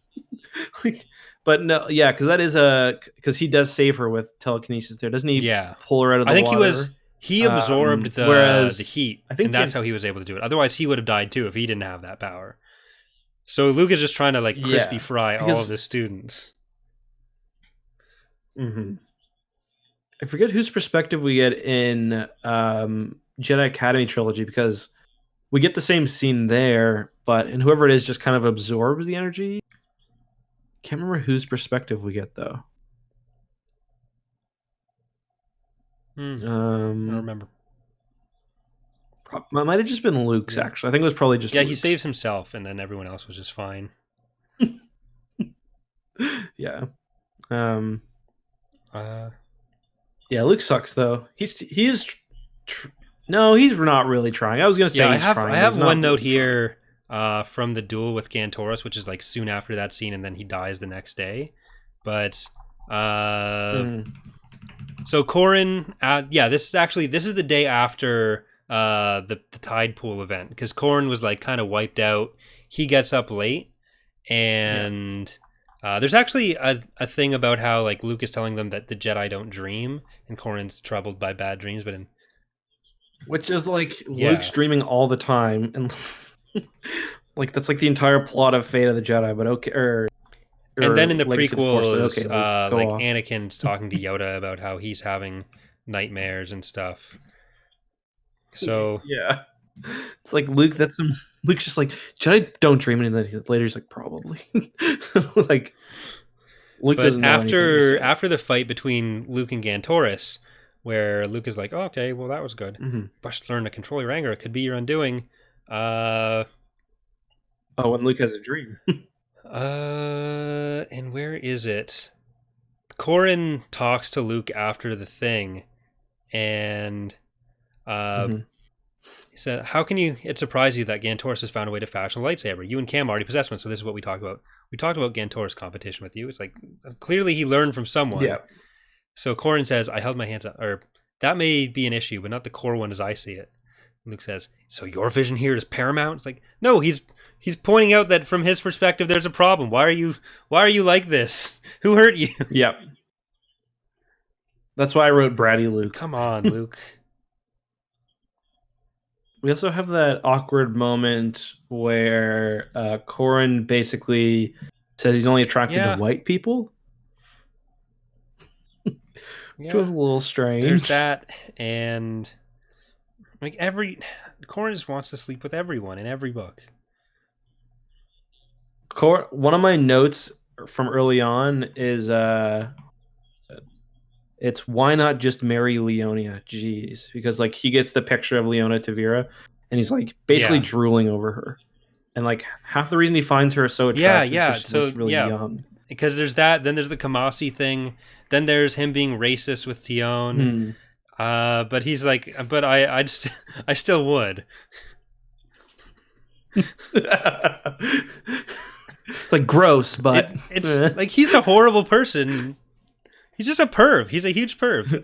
But no, yeah, because that is because he does save her with telekinesis. There, doesn't he? Yeah, pull her out of the water. I think he absorbed the heat, I think and that's how he was able to do it. Otherwise, he would have died too if he didn't have that power. So Luke is just trying to like crispy fry all of the students. Mm-hmm. I forget whose perspective we get in Jedi Academy Trilogy, because we get the same scene there, and whoever it is just kind of absorbs the energy. Can't remember whose perspective we get though. I don't remember. Might have just been Luke's, actually. I think it was probably just Luke's. He saves himself, and then everyone else was just fine. Yeah. Yeah, Luke sucks though. He's not really trying. I was gonna say I he's trying. I have one note here from the duel with Gantoris, which is like soon after that scene, and then he dies the next day. But so Corran, this is the day after the tide pool event, because Corran was like kind of wiped out. He gets up late, and there's actually a thing about how like Luke is telling them that the Jedi don't dream, and Corran's troubled by bad dreams, which is like Luke's dreaming all the time, and like that's like the entire plot of Fate of the Jedi. But okay, and then in the prequels, like off. Anakin's talking to Yoda about how he's having nightmares and stuff. So yeah, it's like Luke. Luke's just like, Jedi don't dream, and then later he's like, probably. Like Luke doesn't know after the fight between Luke and Gantoris, where Luke is like, oh, okay, well that was good. Must learn to control your anger. It could be your undoing. When Luke has a dream. And where is it? Corran talks to Luke after the thing, and he said, "How can it surprise you that Gantoris has found a way to fashion a lightsaber? You and Cam already possess one, so this is what we talked about. We talked about Gantoris' competition with you. It's like, clearly he learned from someone." Yeah. So Corran says, "I held my hands up, or that may be an issue, but not the core one as I see it." And Luke says, "So your vision here is paramount?" It's like, no, he's pointing out that from his perspective, there's a problem. Why are you like this? Who hurt you? Yep. That's why I wrote Bratty Luke. Come on, Luke. We also have that awkward moment where Corran basically says he's only attracted to white people. Which was a little strange. There's that, and like Corran just wants to sleep with everyone in every book. One of my notes from early on is it's why not just marry Leonia? Jeez, because like he gets the picture of Leona Tavira, and he's like basically drooling over her, and like half the reason he finds her so attractive, so really young. Because there's that, then there's the Kamasi thing, then there's him being racist with Tion, but he's like, but I still would. Like gross, but it's like he's a horrible person. He's just a perv. He's a huge perv.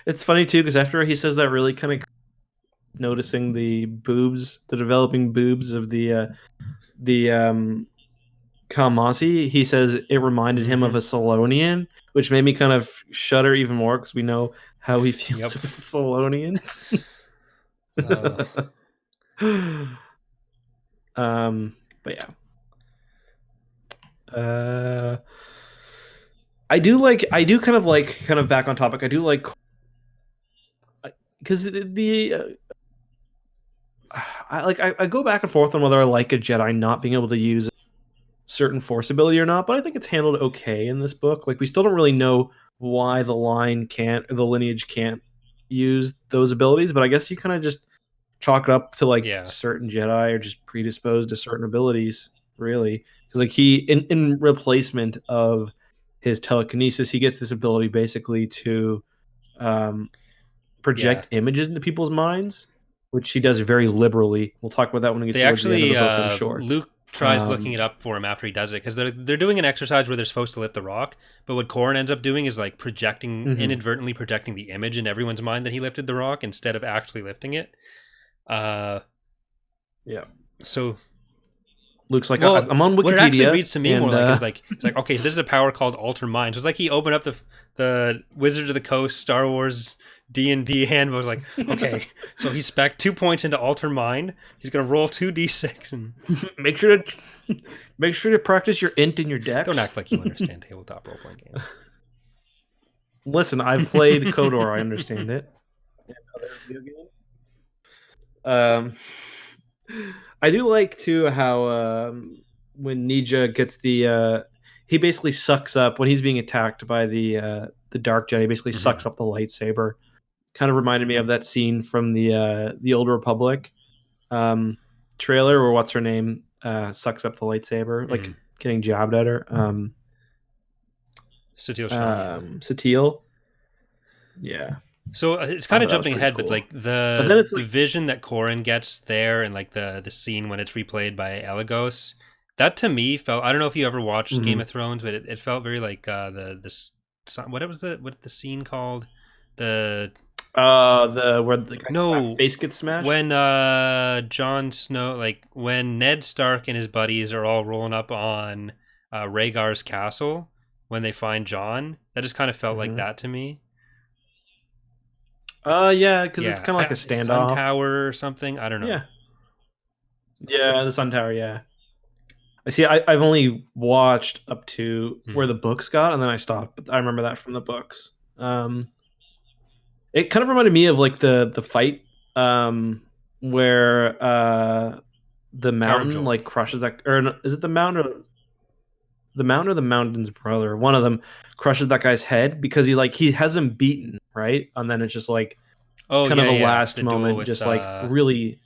It's funny too, because after he says that, really kind of noticing the developing boobs of the Kamasi, he says it reminded him of a Solonian, which made me kind of shudder even more, because we know how he feels about Solonians. But yeah. I do kind of back on topic. I do like, because I go back and forth on whether I like a Jedi not being able to use certain force ability or not, but I think it's handled okay in this book. Like, we still don't really know why the lineage can't use those abilities, but I guess you kind of just chalk it up to like certain Jedi are just predisposed to certain abilities, really. Because like he in replacement of his telekinesis, he gets this ability basically to project images into people's minds, which he does very liberally. We'll talk about that when we get towards the end of the book, I'm sure. Luke tries looking it up for him after he does it, because they're doing an exercise where they're supposed to lift the rock, but what Corran ends up doing is like inadvertently projecting the image in everyone's mind that he lifted the rock instead of actually lifting it. So Luke's like, I'm on Wikipedia. What it actually reads to me more like it's like, okay, so this is a power called Alter Mind. So it's like he opened up the Wizard of the Coast Star Wars D&D handbook. Like, okay, so he spec 2 points into Alter Mind. He's gonna roll 2d6 and make sure to practice your int in your dex. Don't act like you understand tabletop role playing games. Listen, I've played KOTOR. I understand it. And other video games. I do like too how when Ninja gets he basically sucks up when he's being attacked by the Dark Jedi. He basically sucks up the lightsaber. Kind of reminded me of that scene from the Old Republic trailer, where what's her name sucks up the lightsaber, like getting jabbed at her. Satele. Yeah. So it's kind of jumping ahead, cool. But like the vision that Corran gets there, and like the scene when it's replayed by Elagos, that to me felt, I don't know if you ever watched Game of Thrones, but it felt very like what was the scene called? Where the face gets smashed? When Jon Snow, like when Ned Stark and his buddies are all rolling up on Rhaegar's castle when they find Jon, that just kind of felt like that to me. Yeah, because it's kind of like a standoff. Sun Tower or something. I don't know. Yeah, the Sun Tower. Yeah. I see. I've only watched up to where the books got, and then I stopped. But I remember that from the books. It kind of reminded me of like the fight where the mountain like crushes that, or is it the mountain or the mountain's brother? One of them crushes that guy's head because he has him beaten, right? And then it's just like the last moment, just like really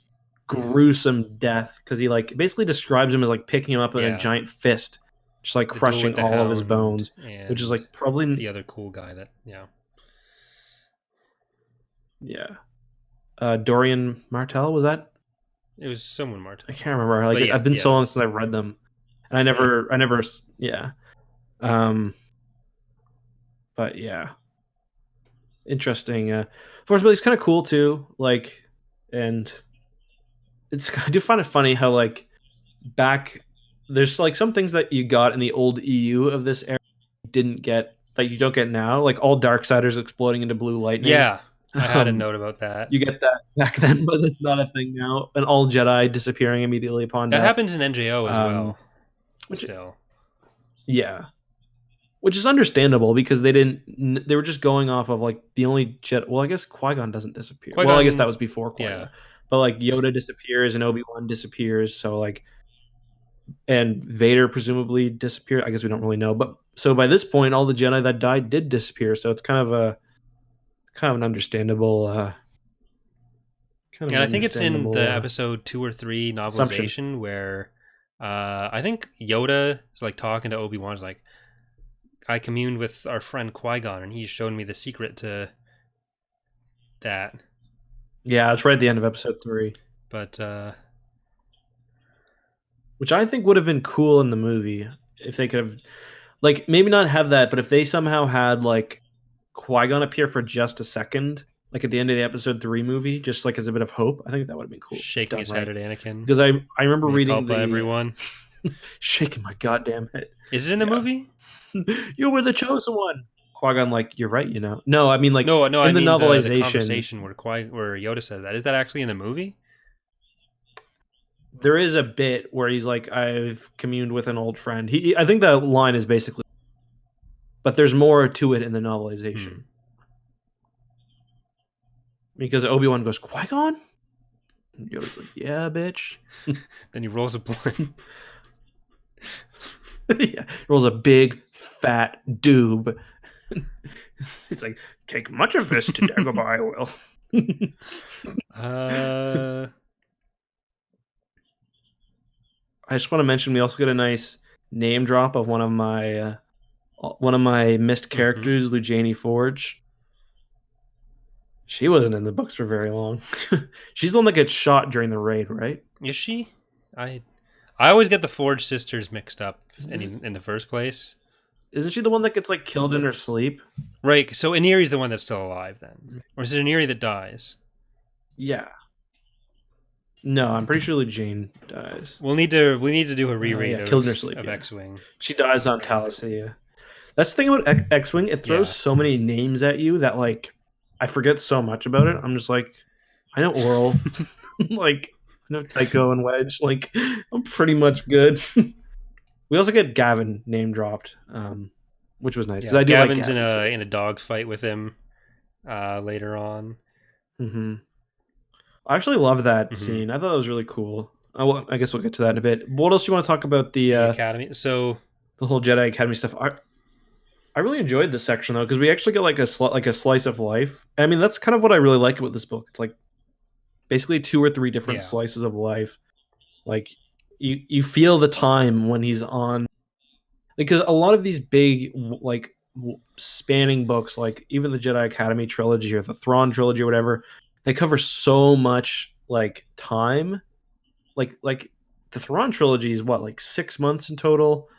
gruesome death, because he like basically describes him as like picking him up in a giant fist, just like crushing all of his bones, which is like probably the other cool guy that Dorian Martell, was that? It was someone Martell. I can't remember. Like I've been so long since I read them, and I never but yeah, interesting. Force ability is kind of cool too. Like, and I do find it funny how like back there's like some things that you got in the old EU of this era didn't get, that you don't get now. Like all Darksiders exploding into blue lightning. Yeah, I had a note about that. You get that back then, but it's not a thing now. And all Jedi disappearing immediately upon death. That happens in NJO as well. Still. Yeah. Which is understandable, because they were just going off of like the only Jedi. Well, I guess Qui-Gon doesn't disappear. Well, I guess that was before Qui-Gon. Yeah. But like Yoda disappears and Obi-Wan disappears. So like, and Vader presumably disappeared. I guess we don't really know. But so by this point, all the Jedi that died did disappear. So it's kind of an understandable. And I think it's in the episode 2 or 3 novelization where I think Yoda is like talking to Obi-Wan, like, I communed with our friend Qui-Gon and he showed me the secret to that. Yeah, it's right at the end of episode 3. But which I think would have been cool in the movie if they could have, like, maybe not have that, but if they somehow had like Qui-Gon appear for just a second, like at the end of the episode 3 movie, just like as a bit of hope. I think that would have been cool. Shaking his head at Anakin. Because I remember reading everyone. Shaking my goddamn head. Is it in the movie? You were the chosen one. Qui-Gon, like, you're right, you know. No, I mean, like, no. In I the mean novelization, the conversation where Yoda says that. Is that actually in the movie? there is a bit where he's like, I've communed with an old friend. I think that line is basically, but there's more to it in the novelization. Because Obi-Wan goes, Qui-Gon? And Yoda's like, yeah, bitch. Then he rolls a blunt. Yeah, rolls a big fat doob. He's like, take much of this to Dagobah, I will. I just want to mention we also get a nice name drop of one of my missed characters, Lujani Forge. She wasn't in the books for very long. She's the one that gets shot during the raid, right? Is she? I always get the Forge sisters mixed up in the first place. Isn't she the one that gets like killed in her sleep? Right. So Iniri's the one that's still alive then, or is it Iniri that dies? Yeah. No, I'm pretty sure Jane dies. We need to do a reread killed in her sleep, of X-Wing. She dies on Talasea. That's the thing about X-Wing. It throws so many names at you that like I forget so much about it. I'm just like, I know Oral, like I know Tycho and Wedge. Like I'm pretty much good. We also get Gavin name dropped, which was nice because I do Gavin's like Gavin in a dog fight with him later on. Mm-hmm. I actually love that scene. I thought it was really cool. I guess we'll get to that in a bit. What else do you want to talk about the Academy? So the whole Jedi Academy stuff. I really enjoyed this section though because we actually get like a slice of life. I mean, that's kind of what I really like about this book. It's like basically 2 or 3 different slices of life. Like you feel the time when he's on, because a lot of these big like spanning books, like even the Jedi Academy Trilogy or the Thrawn Trilogy or whatever, they cover so much like time. Like the Thrawn Trilogy is what, like 6 months in total,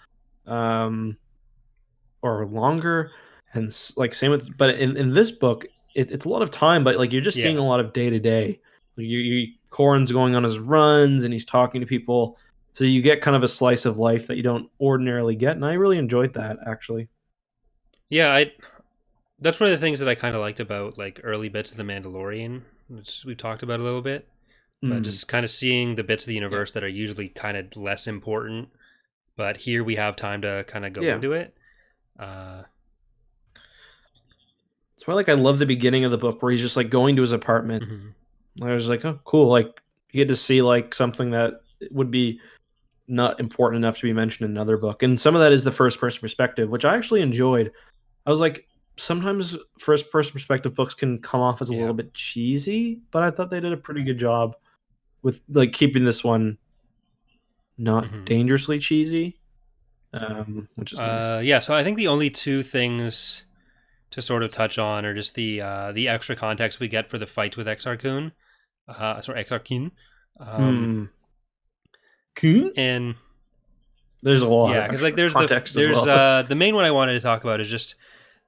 or longer, and like same with. But in this book, it's a lot of time, but like you're just seeing a lot of day to day. Corran's going on his runs and he's talking to people, so you get kind of a slice of life that you don't ordinarily get, and I really enjoyed that actually. Yeah, that's one of the things that I kind of liked about like early bits of The Mandalorian, which we talked about a little bit. But just kind of seeing the bits of the universe that are usually kind of less important, but here we have time to kind of go into it. That's why, like, I love the beginning of the book where he's just like going to his apartment. I was like, oh, cool. Like, you get to see like something that would be not important enough to be mentioned in another book, and some of that is the first person perspective, which I actually enjoyed. I was like, sometimes first person perspective books can come off as a little bit cheesy, but I thought they did a pretty good job with like keeping this one not dangerously cheesy, which is nice. Yeah, so I think the only 2 things to sort of touch on are just the extra context we get for the fights with Exar Kun. And there's a lot. Yeah, because like there's the main one I wanted to talk about is just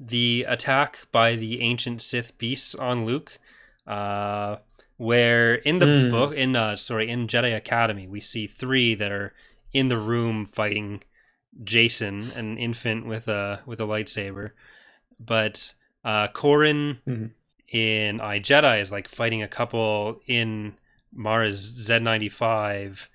the attack by the ancient Sith beasts on Luke. Where in the book in Jedi Academy we see 3 that are in the room fighting Jason, an infant with a lightsaber, but Corran in iJedi is like fighting a couple in Mara's Z95,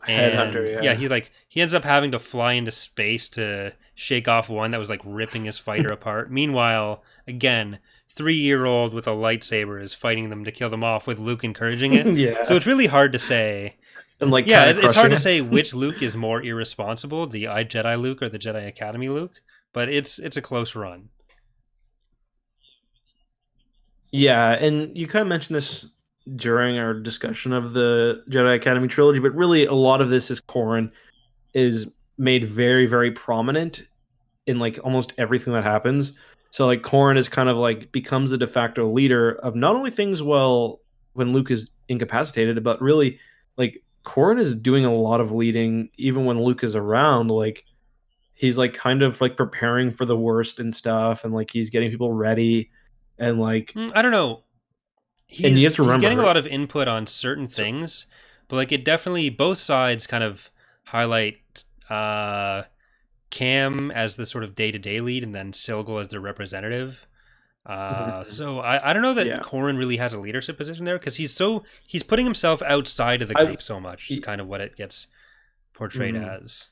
and he ends up having to fly into space to shake off one that was like ripping his fighter apart. Meanwhile, again, 3-year-old with a lightsaber is fighting them to kill them off with Luke encouraging it. So it's really hard to say. And like, it's hard to say which Luke is more irresponsible, the iJedi Luke or the Jedi Academy Luke. But it's a close run. Yeah, and you kind of mentioned this during our discussion of the Jedi Academy Trilogy, but really a lot of this is Corran is made very, very prominent in like almost everything that happens. So like Corran is kind of like becomes the de facto leader of not only things when Luke is incapacitated, but really like Corran is doing a lot of leading even when Luke is around. Like he's like kind of like preparing for the worst and stuff, and like he's getting people ready, and like I don't know. He's getting a lot of input on certain things, but like it definitely both sides kind of highlight Cam as the sort of day-to-day lead and then Silgal as the representative. So I don't know that Yeah. Corran really has a leadership position there because he's putting himself outside of the group so much. Is kind of what it gets portrayed as.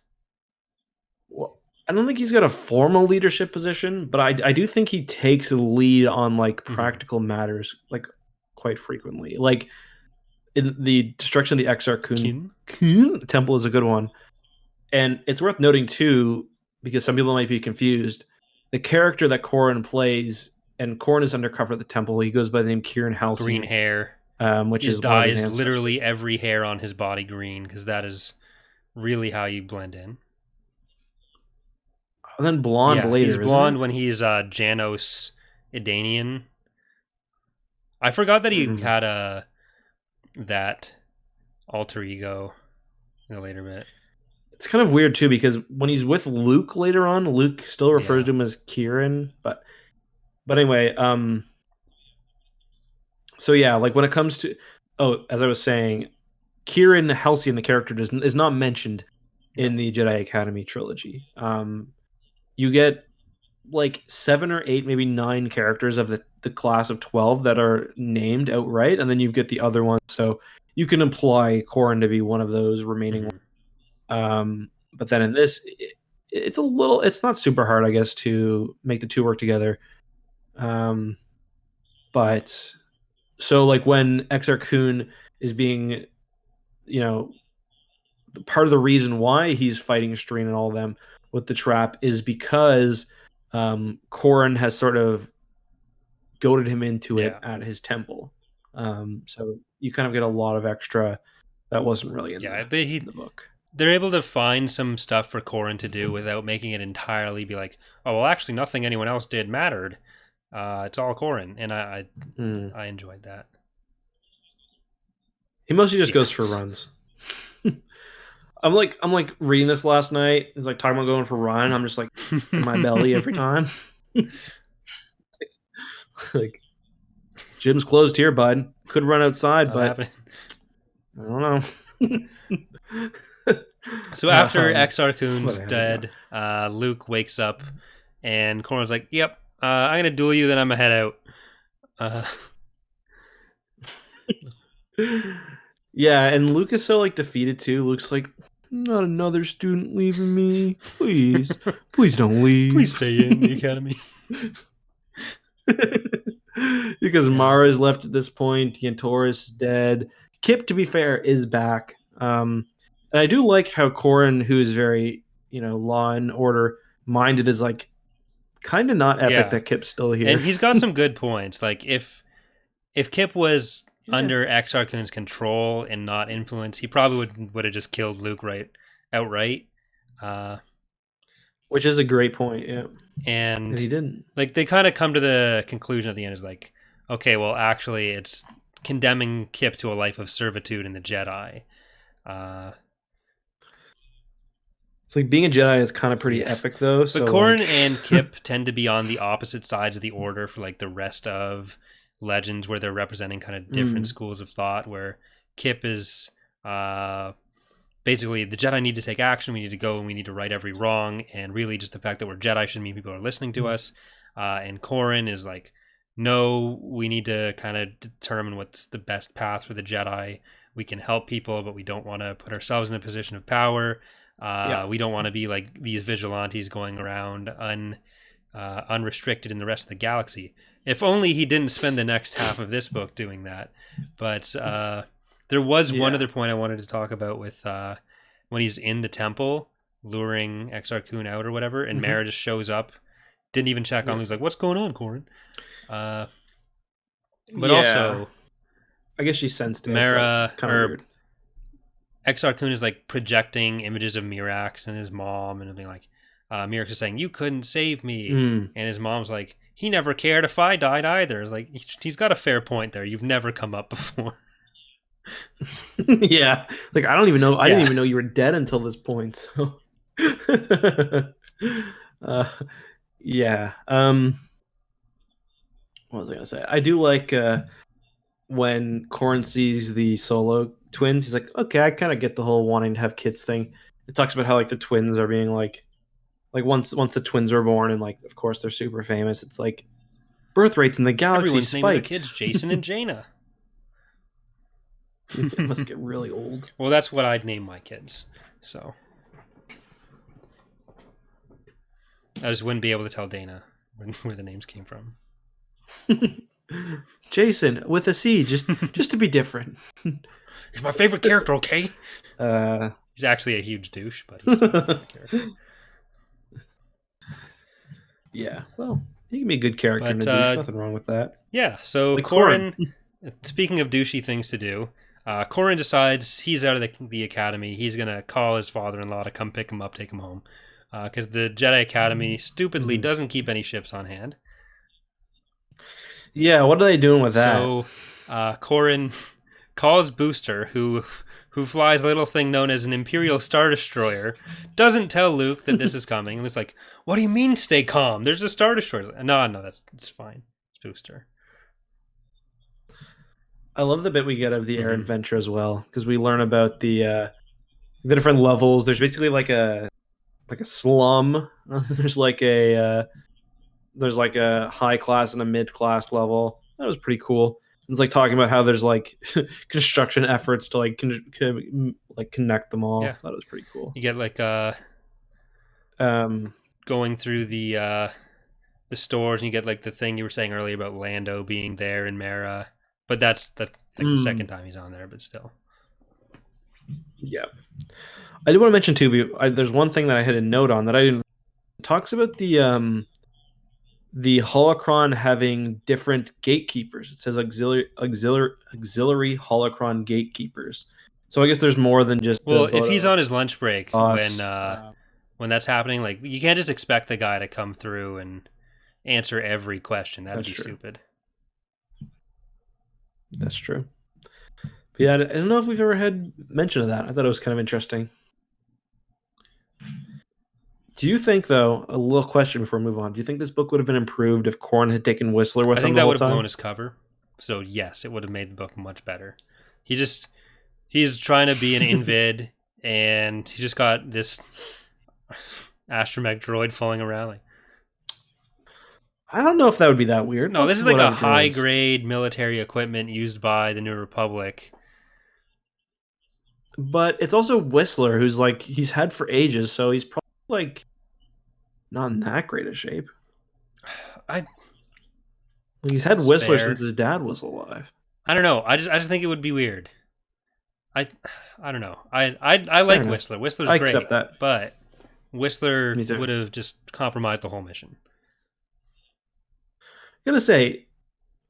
Well, I don't think he's got a formal leadership position, but I do think he takes a lead on like Mhm. practical matters like quite frequently. Like in the destruction of the Exarch Kin? temple is a good one. And it's worth noting too, because some people might be confused. The character that Corran plays, and Corran is undercover at the temple. He goes by the name Kieran Green Halcyon, hair. which He just is one of his dyes ancestors. literally every hair on his body green because that is really how you blend in. And then blonde Yeah, he's later, isn't blonde it? when he's Janos Idanian. I forgot that he Mm-hmm. had that alter ego in the later bit. It's kind of weird too because when he's with Luke later on, Luke still refers Yeah. to him as Kieran, but anyway, so yeah, like when it comes to as I was saying, Kieran Halcyon, the character, is not mentioned in No. the Jedi Academy trilogy. You get like 7 or 8, maybe 9 characters of the class of 12 that are named outright, and then you get the other ones. So you can imply Corran to be one of those remaining ones. Mm-hmm. But then in this, it's not super hard, I guess, to make the two work together. Um, but so like when Exar Kun is being, you know, part of the reason why he's fighting Streen and all of them with the trap is because Corran has sort of goaded him into it Yeah. at his temple. So you kind of get a lot of extra that wasn't really in Yeah. the book. They're able to find some stuff for Corran to do without making it entirely be like, oh well, actually nothing anyone else did mattered. It's all Corran, and Mm. I enjoyed that. He mostly just Yeah. goes for runs. I'm like reading this last night. He's like talking about going for a run. I'm just like in my belly every time. Like gym's closed here, bud. Could run outside, Not but happening. I don't know. So after um, Exar Kun's what I have it now. dead, Luke wakes up, and Corran's like, "Yep, I'm gonna duel you. Then I'm gonna head out." Uh, Yeah, and Luke is so like defeated too. Luke's like, not another student leaving me. Please, please don't leave. Please stay in the academy. Because Yeah. Mara's left at this point. Tiantoris is dead. Kip, to be fair, is back. And I do like how Corran, who is very, law and order minded, is like kind of not epic Yeah, that Kip's still here. and he's got some good points. Like if Kip was Yeah. under Exar Kun's control and not influence, he probably would have just killed Luke outright. Uh, Which is a great point, yeah. And he and didn't. like they kind of come to the conclusion at the end is like, okay, well actually it's condemning Kip to a life of servitude in the Jedi. Uh, It's like being a Jedi is kind of pretty yeah, epic though. but So Corran like, and Kip tend to be on the opposite sides of the order for like the rest of Legends, where they're representing kind of different schools of thought. Where Kip is basically the Jedi need to take action. We need to go and we need to right every wrong. And really, just the fact that we're Jedi should mean people are listening to us. And Corran is like, no, we need to kind of determine what's the best path for the Jedi. We can help people, but we don't want to put ourselves in a position of power. yeah. We don't want to be like these vigilantes going around unrestricted in the rest of the galaxy. If only he didn't spend the next half of this book doing that. But there was one Yeah. other point I wanted to talk about with when he's in the temple luring Exar Kun out or whatever, and Mara just shows up, didn't even check on. He's like, "What's going on, Corran?" But also, I guess she sensed it. Mara Kind of or weird. Exar Kun is like projecting images of Mirax and his mom, and being like, Mirax is saying, "You couldn't save me," and his mom's like, "He never cared if I died either." It's like he's got a fair point there. You've never come up before. Yeah. Like I don't even know. I Yeah. didn't even know you were dead until this point. So. uh, yeah. What was I gonna say? I do like when Corran sees the Solo twins. He's like, okay, I kind of get the whole wanting to have kids thing. It talks about how like the twins are being like once the twins are born and like of course they're super famous. It's like birth rates in the galaxy Everyone's naming their spiked. kids Jason and Jaina. It must get really old. Well, that's what I'd name my kids. So I just wouldn't be able to tell Dana where the names came from. Jason with a C, just to be different. He's my favorite character, okay? He's actually a huge douche, but he's still my favorite character. Yeah, well, he can be a good character and a douche. Nothing wrong with that. Yeah, so Like Corran, speaking of douchey things to do, Corran decides he's out of the academy. He's going to call his father-in-law to come pick him up, take him home. Because the Jedi Academy stupidly doesn't keep any ships on hand. Yeah, what are they doing with that? So Corran calls Booster, who flies a little thing known as an Imperial Star Destroyer, doesn't tell Luke that this is coming. And it's like, what do you mean stay calm? There's a Star Destroyer. No, it's fine. It's Booster. I love the bit we get of the air adventure as well, because we learn about the different levels. There's basically like a slum. There's like a high class and a mid class level. That was pretty cool. It's like talking about how there's like construction efforts to like connect them all. Yeah. That was pretty cool. You get like going through the stores, and you get like the thing you were saying earlier about Lando being there in Mara, but that's the second time he's on there, but still. Yeah, I do want to mention too. There's one thing that I had a note on that I didn't. It talks about the holocron having different gatekeepers. It says auxiliary holocron gatekeepers. So I guess there's more than just. Well, if he's on his lunch break when that's happening, like you can't just expect the guy to come through and answer every question. That'd be stupid. That's true. But yeah, I don't know if we've ever had mention of that. I thought it was kind of interesting. Do you think, though, a little question before we move on, do you think this book would have been improved if Corran had taken Whistler with him? I think that would have blown his cover. So yes, it would have made the book much better. He's trying to be an Invid, and he just got this astromech droid falling around. Like, I don't know if that would be that weird. No, this is like a high-grade military equipment used by the New Republic. But it's also Whistler, who's like, he's had for ages, so he's probably like not in that great a shape. He's had Whistler since his dad was alive. I don't know. I just think it would be weird. I don't know. I like Whistler. Whistler's great. I accept that. But Whistler would have just compromised the whole mission. I'm gonna say,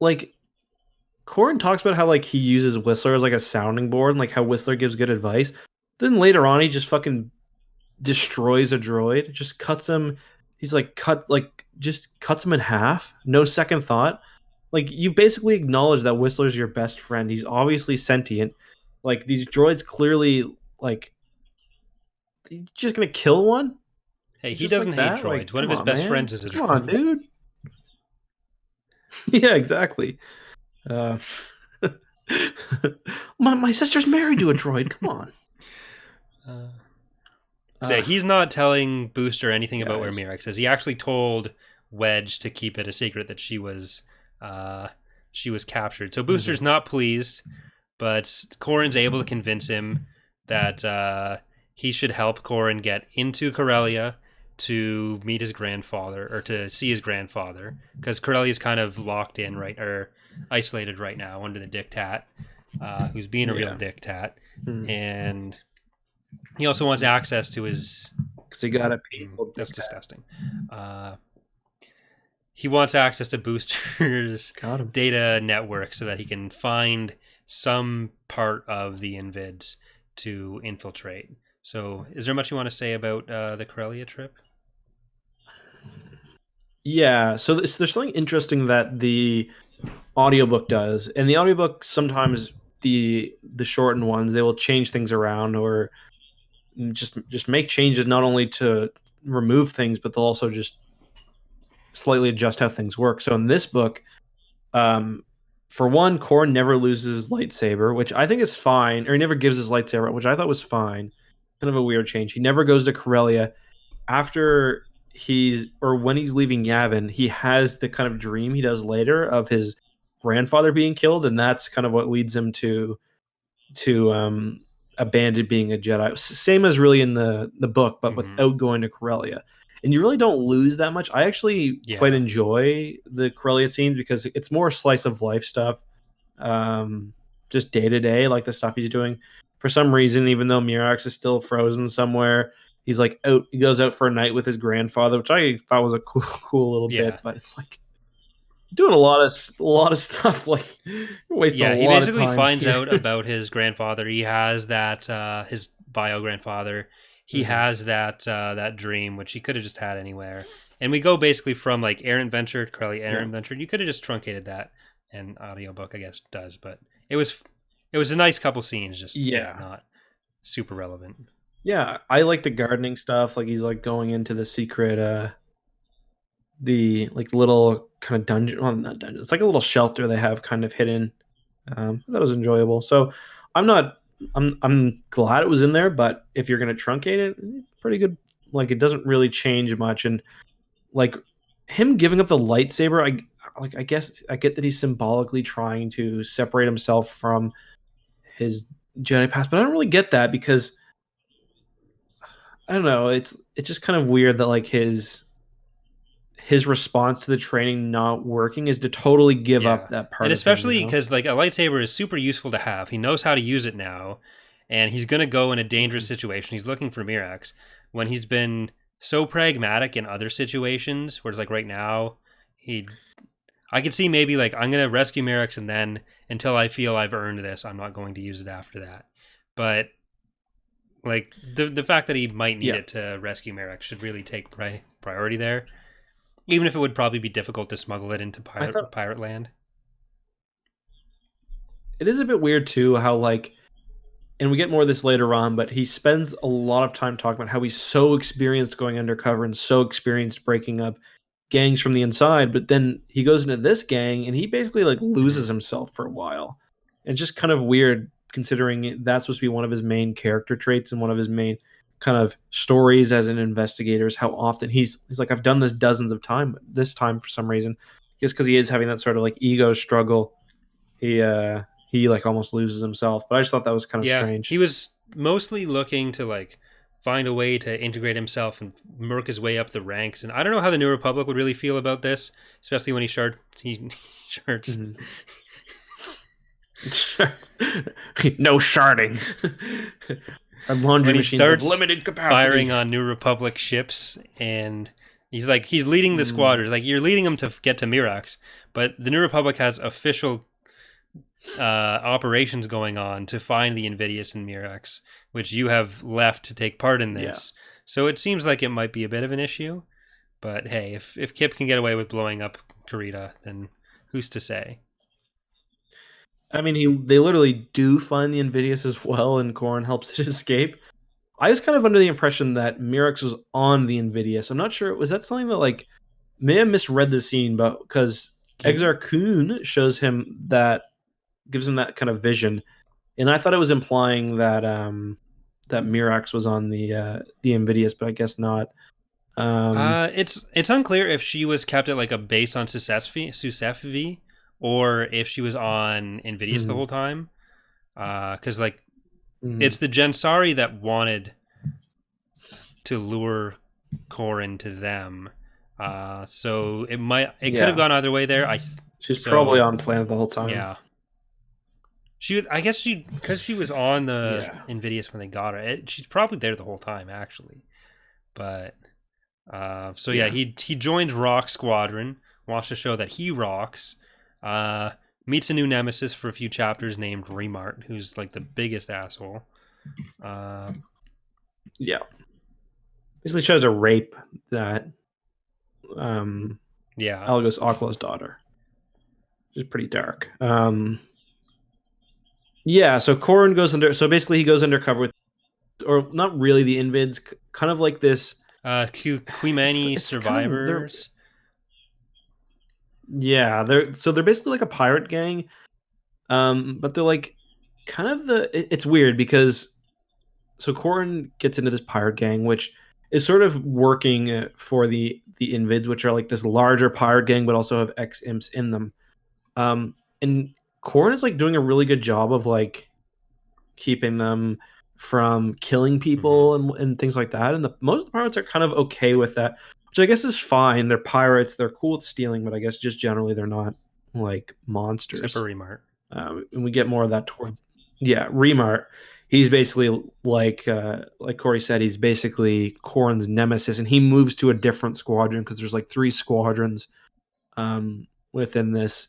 like, Corran talks about how like he uses Whistler as like a sounding board, and like how Whistler gives good advice. Then later on, he just fucking destroys a droid. Just cuts him. He's like just cuts him in half. No second thought. Like, you basically acknowledge that Whistler's your best friend. He's obviously sentient. Like, these droids clearly, like, you're just gonna kill one. Hey, he doesn't hate droids. Like, one of his best friends is a droid. Come on, dude. Yeah, exactly. My sister's married to a droid. Come on. So he's not telling Booster anything about where Mirrex is. He actually told Wedge to keep it a secret that she was captured. So Booster's not pleased, but Corran's able to convince him that he should help Corran get into Corellia to meet his grandfather, or to see his grandfather, because Corellia's kind of locked in or isolated right now under the diktat, who's being a real diktat, and he also wants access to his. Because he got a people. That's disgusting. He wants access to Booster's data network so that he can find some part of the Invids to infiltrate. So, is there much you want to say about the Corellia trip? Yeah, so there's something interesting that the audiobook does. And the audiobook, sometimes the shortened ones, they will change things around, or just make changes, not only to remove things, but they'll also just slightly adjust how things work. So in this book, for one, Corran never loses his lightsaber, which I think is fine, or he never gives his lightsaber, which I thought was fine. Kind of a weird change. He never goes to Corellia. After when he's leaving Yavin, he has the kind of dream he does later of his grandfather being killed, and that's kind of what leads him to abandon being a Jedi. Same as really in the book, but without going to Corellia. And you really don't lose that much. I actually quite enjoy the Corellia scenes because it's more slice of life stuff, just day to day, like the stuff he's doing. For some reason, even though Mirax is still frozen somewhere, he's like out. He goes out for a night with his grandfather, which I thought was a cool little bit. But it's like doing a lot of stuff. Like wasting a lot of time. He basically finds out about his grandfather. He has that his bio grandfather. He has that dream, which he could have just had anywhere. And we go basically from like errant venture to Corellia errant venture. You could have just truncated that, and audiobook I guess does, but it was a nice couple scenes, just not super relevant. Yeah, I like the gardening stuff. Like he's like going into the secret, the like little kind of dungeon. Well, not dungeon. It's like a little shelter they have kind of hidden. That was enjoyable. So I'm glad it was in there, but if you're gonna truncate it, pretty good. Like it doesn't really change much, and like him giving up the lightsaber, I guess I get that he's symbolically trying to separate himself from his Jedi past, but I don't really get that because I don't know. It's just kind of weird that like his response to the training not working is to totally give up that part. And especially because like a lightsaber is super useful to have. He knows how to use it now, and he's gonna go in a dangerous situation. He's looking for Mirax when he's been so pragmatic in other situations. Whereas like right now, I could see maybe like I'm gonna rescue Mirax, and then until I feel I've earned this, I'm not going to use it after that. But like the fact that he might need it to rescue Mirax should really take priority there, even if it would probably be difficult to smuggle it into pirate land. It is a bit weird too how like, and we get more of this later on, but he spends a lot of time talking about how he's so experienced going undercover and so experienced breaking up gangs from the inside, but then he goes into this gang and he basically like loses himself for a while. It's just kind of weird considering that's supposed to be one of his main character traits and one of his main kind of stories as an investigator is how often he's like, I've done this dozens of times. This time for some reason, just because he is having that sort of like ego struggle, he like almost loses himself. But I just thought that was kind of strange. He was mostly looking to like find a way to integrate himself and work his way up the ranks. And I don't know how the New Republic would really feel about this, especially when he starts. No sharding. Our laundry when he machine starts limited capacity. Firing on New Republic ships, and he's leading the squadron. Like you're leading them to get to Mirax, but the New Republic has official operations going on to find the Invidious and Mirax, which you have left to take part in this. So it seems like it might be a bit of an issue. But hey, if Kip can get away with blowing up Karita, then who's to say? I mean, they literally do find the Invidious as well, and Corran helps it escape. I was kind of under the impression that Mirax was on the Invidious. I'm not sure. Was that something that like may have misread the scene, but because Exar Kun shows him that, gives him that kind of vision, and I thought it was implying that that Mirax was on the Invidious, but I guess not. It's unclear if she was kept at like a base on Susefvi, or if she was on Invidious the whole time. Because like it's the Gensari that wanted to lure Corran to them. So it could have gone either way there. She's probably on planet the whole time. Yeah. Because she was on the Invidious when they got her. She's probably there the whole time, actually. But he joins Rock Squadron, wants to show that he rocks. Meets a new nemesis for a few chapters named Remart, who's like the biggest asshole. Basically tries to rape that Algos Akla's daughter, which is pretty dark. So Corran goes under. So basically, he goes undercover with, or not really the Invids, kind of like this. Quimani survivors. They're basically like a pirate gang, but they're like kind of it's weird because so Corran gets into this pirate gang, which is sort of working for the Invids, which are like this larger pirate gang, but also have ex-imps in them. And Corran is like doing a really good job of like keeping them from killing people and things like that. And most of the pirates are kind of okay with that, which I guess is fine. They're pirates. They're cool at stealing, but I guess just generally they're not like monsters. Except for Remart. And we get more of that towards Remart. He's basically like Corey said, he's basically Corran's nemesis, and he moves to a different squadron because there's like 3 squadrons within this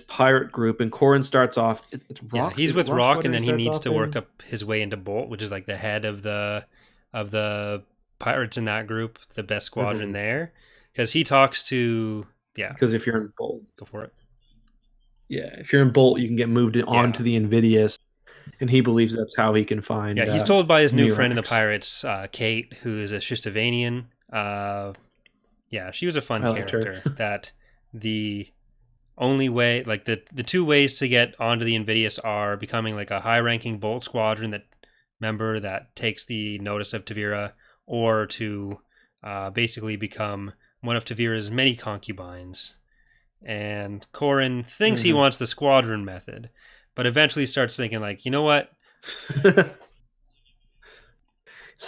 pirate group, and Corran starts off. It's Rock. Yeah, he's with Rock, and then he needs to work up his way into Bolt, which is like the head of the pirates in that group, the best squadron there, because he talks to Because if you're in Bolt, go for it. Yeah, if you're in Bolt, you can get moved onto the Invidious, and he believes that's how he can find. Yeah, he's told by his new friend in the pirates, Kate, who is a Shistavanian. Yeah, she was a fun character. That the only way, like the 2 ways to get onto the Invidious are becoming like a high-ranking Bolt squadron member that takes the notice of Tavira, or to basically become one of Tavira's many concubines. And Corran thinks he wants the squadron method, but eventually starts thinking like, you know what? It's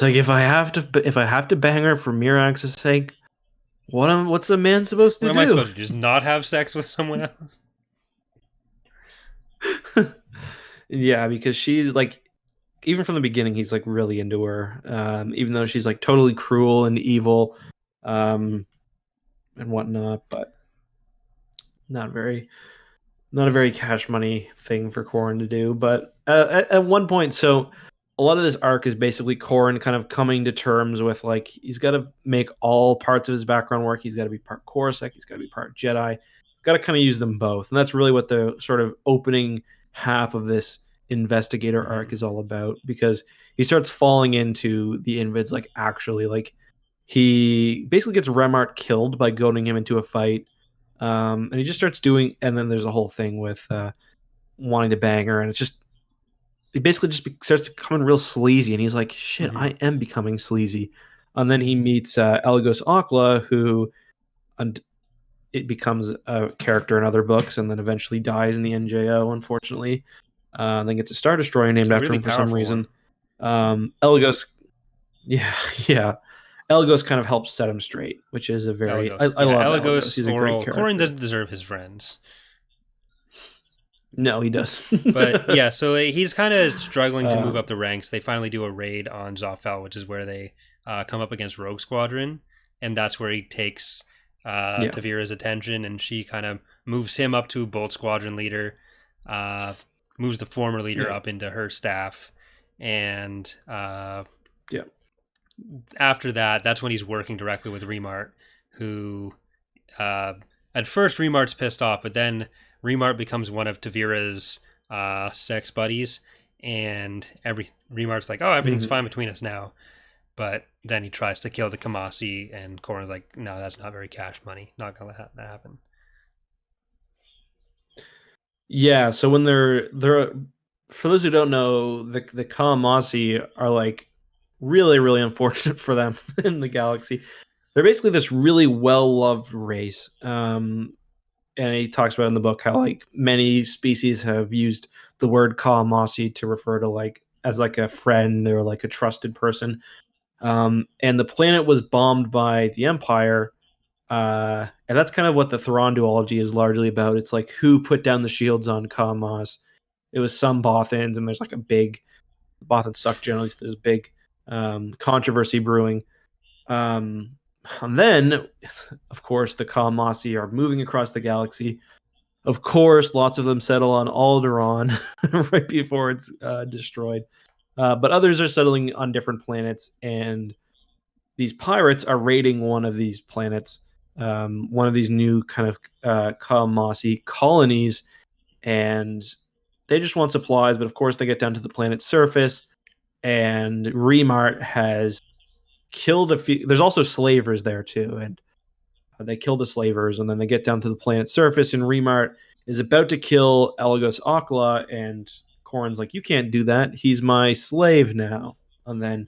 like if I have to bang her for Mirax's sake, what's a man supposed to do? What am I supposed to do? Just not have sex with someone else? Yeah, because she's like, even from the beginning, he's like really into her, even though she's like totally cruel and evil, and whatnot, but not a very cash money thing for Corran to do. But at one point, so a lot of this arc is basically Corran kind of coming to terms with like he's got to make all parts of his background work. He's got to be part Coruscant, he's got to be part Jedi. Got to kind of use them both, and that's really what the sort of opening half of this investigator arc is all about, because he starts falling into the Invids like actually, like he basically gets Remart killed by goading him into a fight. And he just starts doing, and then there's a whole thing with wanting to bang her, and it's just, he basically just starts becoming real sleazy, and he's like, shit, I am becoming sleazy. And then he meets Eligos Akla, who it becomes a character in other books, and then eventually dies in the NJO, unfortunately. Then gets a Star Destroyer named after him for some reason. Eligos, yeah. Eligos kind of helps set him straight, which is a very I love Eligos. He's a great character. Corran doesn't deserve his friends. No, he does. But yeah, so he's kind of struggling to move up the ranks. They finally do a raid on Zophel, which is where they come up against Rogue Squadron, and that's where he takes Tavira's attention, and she kind of moves him up to Bolt Squadron leader, moves the former leader up into her staff, and after that, that's when he's working directly with Remart, who at first Remart's pissed off, but then Remart becomes one of Tavira's sex buddies, and Remart's like, oh, everything's fine between us now. But then he tries to kill the Kamasi, and Corran's like, no, that's not very cash money. Not going to let that happen. Yeah, so when they're for those who don't know, the Kamasi are like really, really unfortunate for them in the galaxy. They're basically this really well-loved race. And he talks about in the book how like many species have used the word Kamasi to refer to like as like a friend or like a trusted person. And the planet was bombed by the Empire. And that's kind of what the Thrawn duology is largely about. It's like who put down the shields on Kamaz. It was some Bothans, and there's like a big Bothans suck generally. So there's big controversy brewing. And then, of course, the Kamasi are moving across the galaxy. Of course, lots of them settle on Alderaan right before it's destroyed. But others are settling on different planets, and these pirates are raiding one of these planets, one of these new kind of Kamasi colonies, and they just want supplies. But of course, they get down to the planet's surface, and Remart has killed a few. There's also slavers there too, and they kill the slavers, and then they get down to the planet's surface, and Remart is about to kill Eligos Akla, and Corran's like, you can't do that. He's my slave now. And then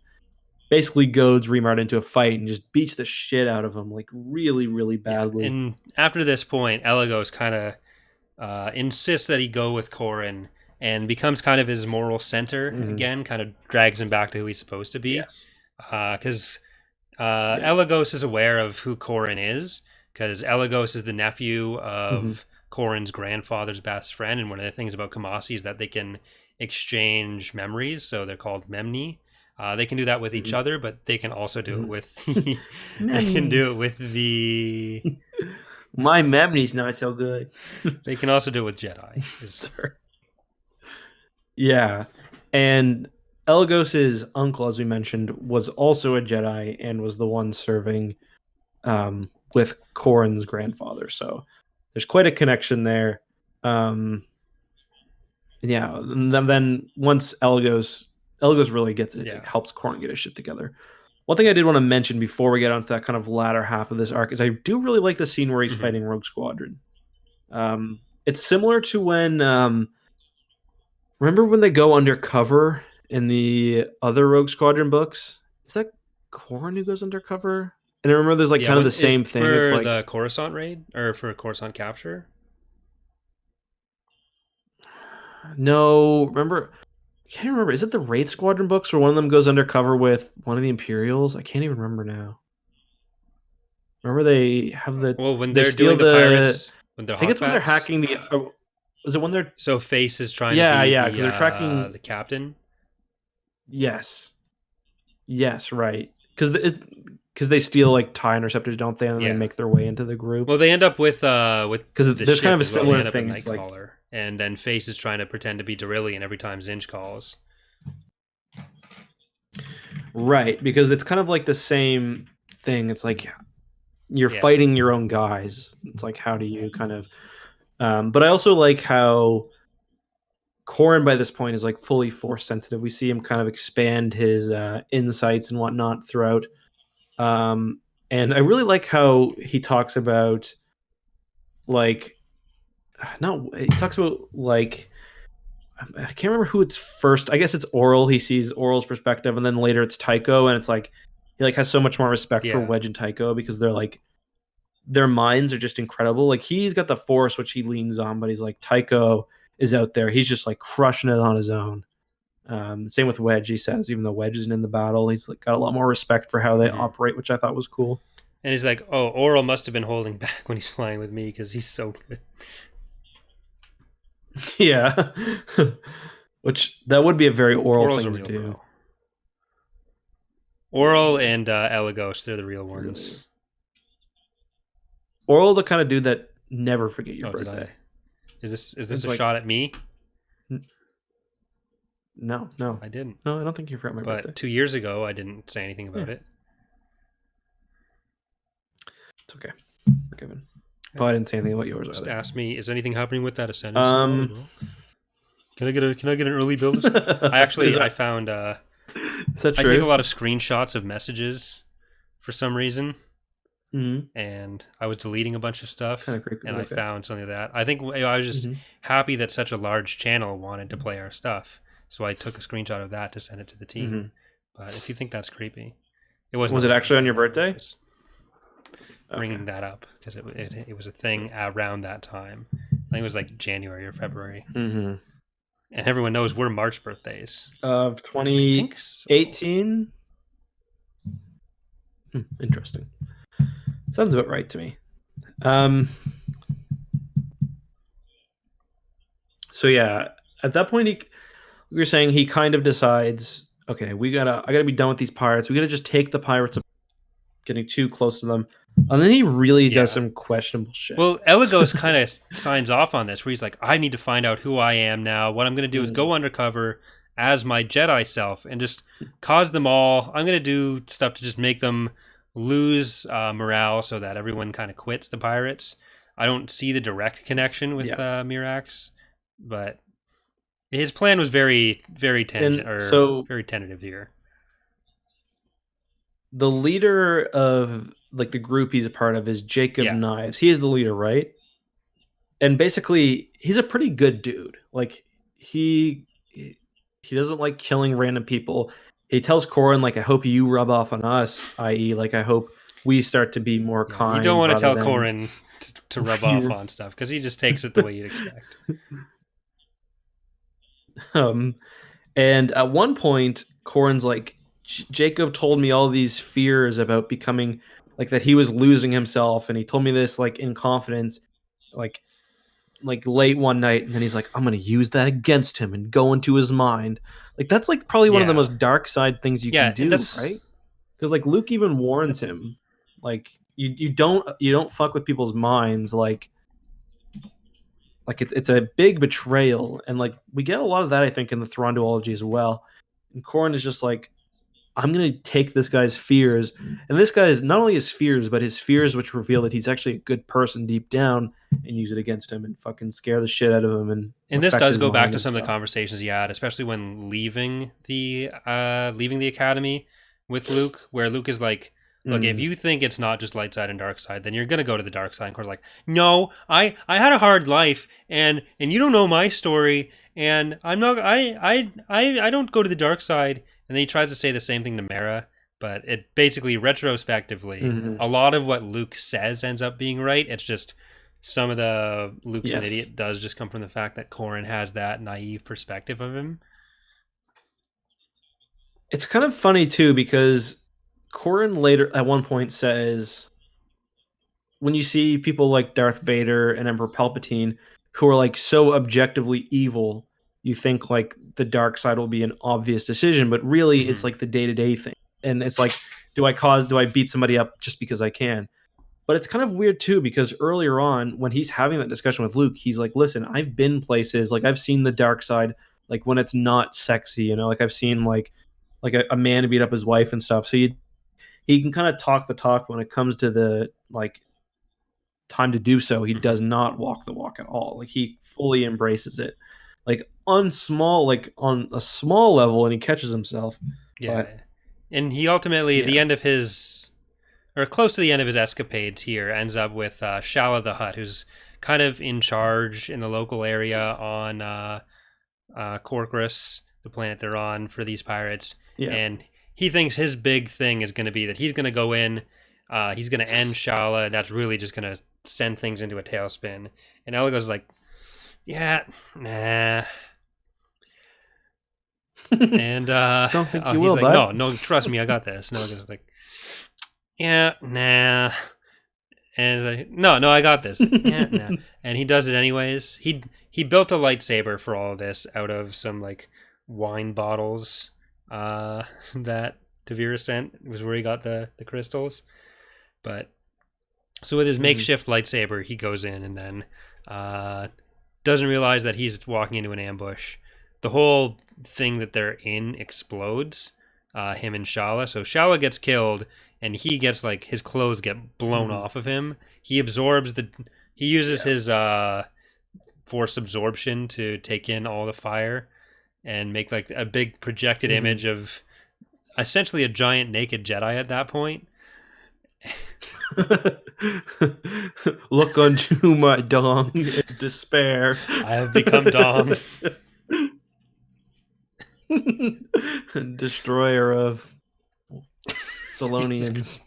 basically goads Remart into a fight and just beats the shit out of him, like really, really badly. And after this point, Elagos kind of insists that he go with Corran and becomes kind of his moral center again, kind of drags him back to who he's supposed to be. Yes. Because Elagos is aware of who Corran is, because Elagos is the nephew of Corran's grandfather's best friend, and one of the things about Kamasi is that they can exchange memories, so they're called Memni. They can do that with each other, but they can also do it with the. They can do it with the. My memory's not so good. They can also do it with Jedi. Yeah, and Elagos's uncle, as we mentioned, was also a Jedi and was the one serving with Corran's grandfather. So there's quite a connection there. Yeah, and then once Elagos really gets it, it helps Corran get his shit together. One thing I did want to mention before we get onto that kind of latter half of this arc is I do really like the scene where he's fighting Rogue Squadron. It's similar to when remember when they go undercover in the other Rogue Squadron books? Is that Corran who goes undercover? And I remember there's like kind of the same thing. For it's like the Coruscant raid or for Coruscant capture. No, remember. I can't remember. Is it the Wraith Squadron books where one of them goes undercover with one of the Imperials? I can't even remember now. Remember they have the when they're doing the pirates. When they're I think it's when they're hacking the. Is it when they're? So Face is trying to be because they're tracking the captain. Yes. Yes, right. Because they steal like TIE interceptors, don't they? And then they make their way into the group. Well, they end up with because there's kind of a similar thing. It's like, and then Face is trying to pretend to be Derillian every time Zinch calls. Right, because it's kind of like the same thing. It's like you're fighting your own guys. It's like how do you kind of but I also like how Corran by this point is like fully force sensitive. We see him kind of expand his insights and whatnot throughout. And I really like how he talks about like he talks about like I can't remember who it's first. I guess it's Oral. He sees Oral's perspective, and then later it's Tycho, and it's like he like has so much more respect for Wedge and Tycho because they're like their minds are just incredible. Like he's got the Force, which he leans on, but he's like Tycho is out there. He's just like crushing it on his own. Same with Wedge. He says even though Wedge isn't in the battle, he's like got a lot more respect for how they operate, which I thought was cool. And he's like, "Oh, Oral must have been holding back when he's flying with me because he's so good." Yeah, which that would be a very Oral thing to do. Bro. Oral and Elagos, they're the real ones. Oral, the kind of dude that never forget your birthday. Is this a shot at me? No, I didn't. No, I don't think you forgot my birthday. But 2 years ago, I didn't say anything about it. It's okay, forgiven. But I didn't say anything about yours. Just ask me, is anything happening with that Ascendance? Can I get an early build? I found I take a lot of screenshots of messages for some reason. And I was deleting a bunch of stuff, and I found something of that. I think I was just happy that such a large channel wanted to play our stuff, so I took a screenshot of that to send it to the team. But if you think that's creepy, it wasn't. Was it actually on your birthday? Bringing that up because it was a thing around that time. I think it was like January or February, and everyone knows we're March birthdays of 2018. Interesting. Sounds about right to me. So yeah, at that point, we were saying he kind of decides, okay, I gotta be done with these pirates. We gotta just take the pirates, getting too close to them, and then he really does some questionable shit. Well, Elagos kind of signs off on this, where he's like, I need to find out who I am now. What I'm gonna do is go undercover as my Jedi self and just cause them all. I'm gonna do stuff to just make them lose morale so that everyone kind of quits the pirates. I don't see the direct connection with Mirax, but his plan was very, very very tentative here. The leader of like the group he's a part of is Jacob Knives. He is the leader, right? And basically, he's a pretty good dude. Like he doesn't like killing random people. he tells Corran, like, I hope you rub off on us, i.e., like, I hope we start to be more Yeah, you don't kind want to rather tell than Corran to rub off on stuff because he just takes it the way you'd expect. um and at one point Corran's like, Jacob told me all these fears about becoming like that he was losing himself, and he told me this like in confidence, like late one night, and then he's like, I'm gonna use that against him and go into his mind. Like that's like probably one of the Yeah, most dark side things you can yeah, and do, that's right? Because like Luke even warns him, like you don't fuck with people's minds, like it's a big betrayal, and like we get a lot of that I think in the Thrawn duology as well. And Corran is just like, I'm gonna take this guy's fears, and this guy is not only his fears, but his fears which reveal that he's actually a good person deep down, and use it against him and fucking scare the shit out of him and and this affect does his go back mind to and some of the stuff. conversations he had, especially when leaving the academy with Luke, where Luke is like, look, if Mm, you think it's not just light side and dark side, then you're gonna go to the dark side. And Corran's like, no, I had a hard life, and you don't know my story, and I'm not I don't go to the dark side. And then he tries to say the same thing to Mara, but it basically retrospectively, mhm. a lot of what Luke says ends up being right. It's just some of the Luke's an Yes, idiot does just come from the fact that Corran has that naive perspective of him. it's kind of funny too because Corran later at one point says, when you see people like Darth Vader and Emperor Palpatine who are like so objectively evil, you think like the dark side will be an obvious decision, but really it's Mm-hmm. like the day-to-day thing. And it's like, do I beat somebody up just because I can? But it's kind of weird too because earlier on when he's having that discussion with Luke, he's like, "Listen, I've been places, like I've seen the dark side, like when it's not sexy, like I've seen like a man beat up his wife and stuff." So he can kind of talk the talk when it comes to the like time to do so. He Mm-hmm. does not walk the walk at all. Like he fully embraces it, like on a small level, and he catches himself. Yeah, But and he ultimately, the yeah, end of his, or close to the end of his escapades here, ends up with Shala the Hutt, who's kind of in charge in the local area on Corcus, the planet they're on for these pirates, yeah. and he thinks his big thing is going to be that he's going to go in, he's going to end Shala, and that's really just going to send things into a tailspin. And Elga's like, yeah, nah. And Don't think you he's will, like, bud. no, trust me, I got this. And Elga's like, yeah, nah. And he's like, no, I got this. Yeah, nah. And he does it anyways. He built a lightsaber for all of this out of some like wine bottles that Tavira sent. It was where he got the crystals. But so with his Mhm. makeshift lightsaber, he goes in and then doesn't realize that he's walking into an ambush. The whole thing that they're in explodes. Him and Shala. So Shala gets killed, and he gets like his clothes get blown Mhm. off of him. He absorbs the. He uses Yeah. his force absorption to take in all the fire and make like a big projected Mhm. image of essentially a giant naked Jedi at that point. Look unto my dong in despair. I have become Dom. Destroyer of Salonians.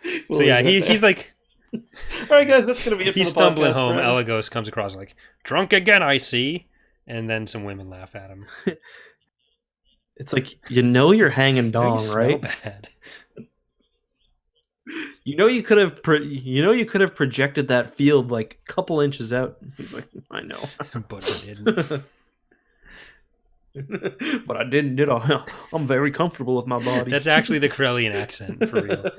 So We'll yeah, leave it he's there. like All right, guys, that's gonna be it for he's the stumbling podcast for home. now. Elagos comes across like drunk again, I see, and then some women laugh at him. It's like you're hanging You know you dong, smell right? bad, You could have projected that field like a couple inches out. He's like, I know, but you didn't. but I didn't. Did I? I'm very comfortable with my body. That's actually the Corellian accent for real.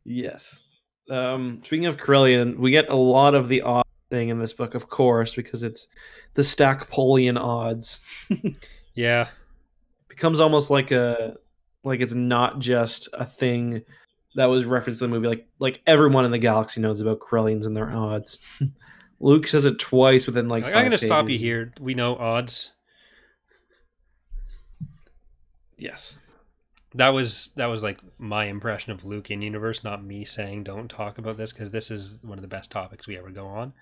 Yes. Speaking of Corellian, we get a lot of the odd thing in this book, of course, because it's the Stackpolian odds. Yeah, Becomes almost like it's not just a thing that was referenced in the movie. Like everyone in the galaxy knows about Corellians and their odds. Luke says it twice within like like, I'm 5 gonna stop you pages. here. We know odds. Yes. That was like my impression of Luke in universe, not me saying don't talk about this because this is one of the best topics we ever go on.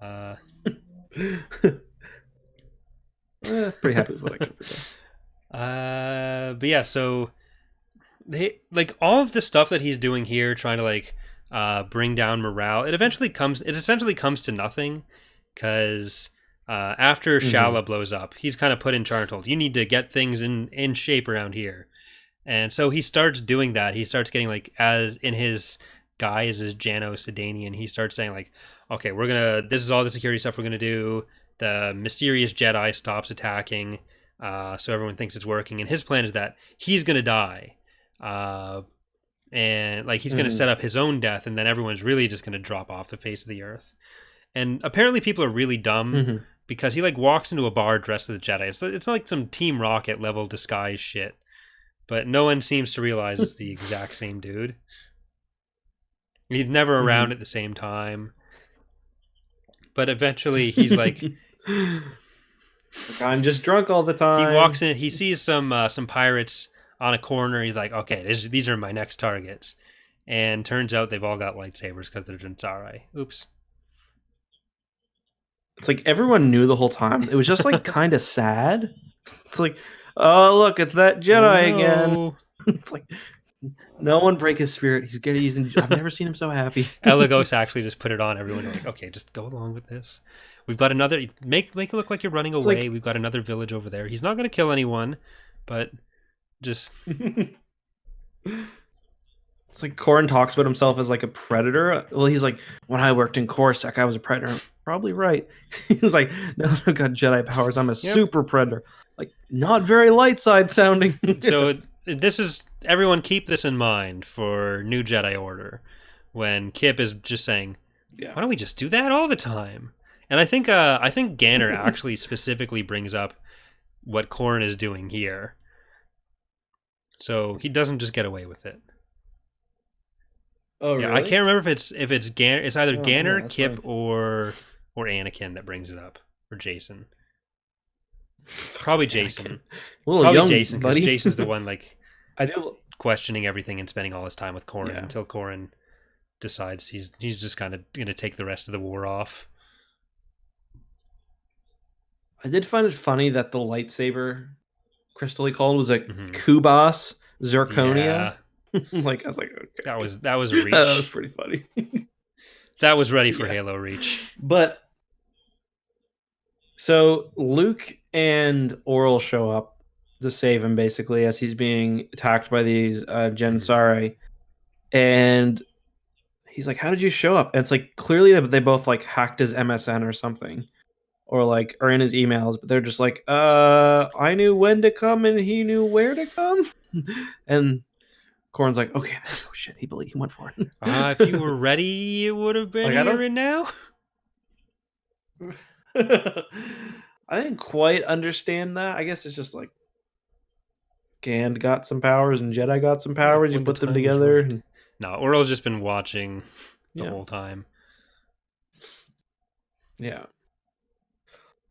Uh, Pretty happy with what I covered though. But yeah, so they like all of the stuff that he's doing here, trying to like bring down morale. It essentially comes to nothing because after Shala blows up, he's kind of put in charge. Told you need to get things in shape around here, and so he starts doing that. He starts getting like as in his guise as Jano Sedanian. He starts saying like, okay, this is all the security stuff we're gonna do. The mysterious Jedi stops attacking, so everyone thinks it's working. And his plan is that he's gonna die. And like he's going to set up his own death, and then everyone's really just going to drop off the face of the earth. And apparently people are really dumb because he like walks into a bar dressed as a Jedi. It's like some Team Rocket level disguise shit, but no one seems to realize it's the exact same dude. He's never around at the same time, but eventually he's like, I'm just drunk all the time. He walks in, he sees some pirates on a corner. He's like, okay, these are my next targets. And turns out they've all got lightsabers because they're Jinsari. Oops. It's like everyone knew the whole time. It was just like kind of sad. It's like, oh look, it's that Jedi again. It's like no one break his spirit. I've never seen him so happy. Elagos actually just put it on everyone. Like, okay, just go along with this. We've got another. Make it look like you're running away. Like, we've got another village over there. He's not going to kill anyone, but just. It's like Corran talks about himself as like a predator. Well, he's like, when I worked in Coruscant, I was a predator. Probably right. He's like, no, I've got Jedi powers. I'm a super predator. Like, not very light side sounding. So this is everyone. Keep this in mind for New Jedi Order. When Kip is just saying, why don't we just do that all the time? And I think Ganner actually specifically brings up what Corran is doing here. So he doesn't just get away with it. Oh, really? I can't remember if it's Ganner. It's either Ganner, Kip, or Anakin that brings it up, or Jason. Probably Jason. Probably Jason, because Jason's the one like questioning everything and spending all his time with Corran until Corran decides he's just kind of going to take the rest of the war off. I did find it funny that the lightsaber crystal he called was like Kubas Zirconia. Yeah. Like I was like, okay. That was a reach. That was pretty funny. That was ready for Halo reach. But so Luke and Oral show up to save him basically as he's being attacked by these Jinsari, and he's like, "How did you show up?" And it's like clearly they both like hacked his MSN or something, or like are in his emails, but they're just like, I knew when to come and he knew where to come," and Corran's like, okay, oh shit, he went for it. If you were ready, you would have been here and now. I didn't quite understand that. I guess it's just like Gand got some powers and Jedi got some powers. You put them together. Right. No, Oral's just been watching the whole time. Yeah.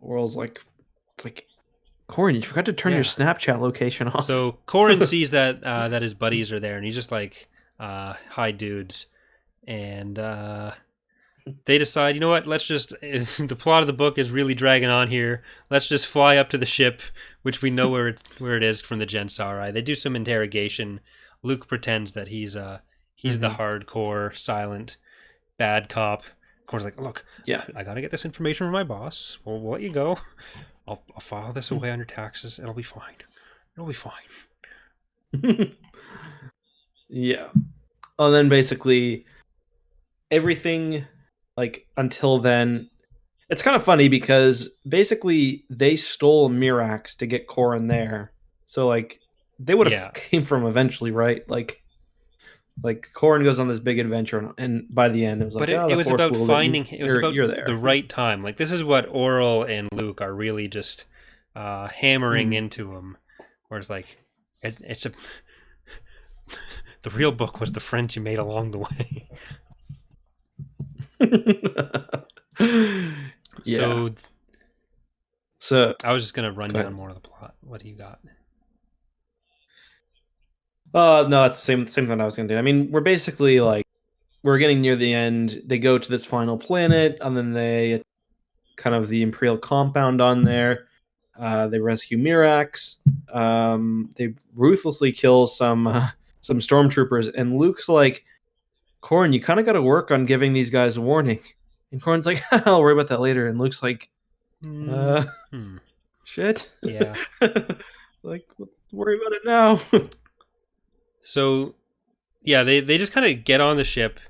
Oral's like, it's like, Corran, you forgot to turn your Snapchat location off. So Corran sees that his buddies are there, and he's just like, hi, dudes. And they decide, you know what, let's just, the plot of the book is really dragging on here. Let's just fly up to the ship, which we know where it is from the Jinsari. They do some interrogation. Luke pretends that he's the hardcore, silent, bad cop. Corran's like, look, I got to get this information from my boss. We'll let you go. I'll file this away on your taxes. It'll be fine. It'll be fine. Yeah. And then basically everything like until then, it's kind of funny because basically they stole Mirax to get Corran there. So like they would have came from eventually, right? Like Corran goes on this big adventure, and by the end, it was like, but it was about finding. It was about the right time. Like this is what Oral and Luke are really just hammering into him. Where it's like, it's a. The real book was the friends you made along the way. So I was just gonna run down more of the plot. What do you got? No, it's the same thing I was going to do. I mean, we're basically like, we're getting near the end. They go to this final planet, and then they kind of the Imperial compound on there. They rescue Mirax. They ruthlessly kill some stormtroopers, and Luke's like, Corran, you kind of got to work on giving these guys a warning. And Corran's like, I'll worry about that later. And Luke's like, shit. Yeah. Like, let's worry about it now. So, yeah, they just kind of get on the ship.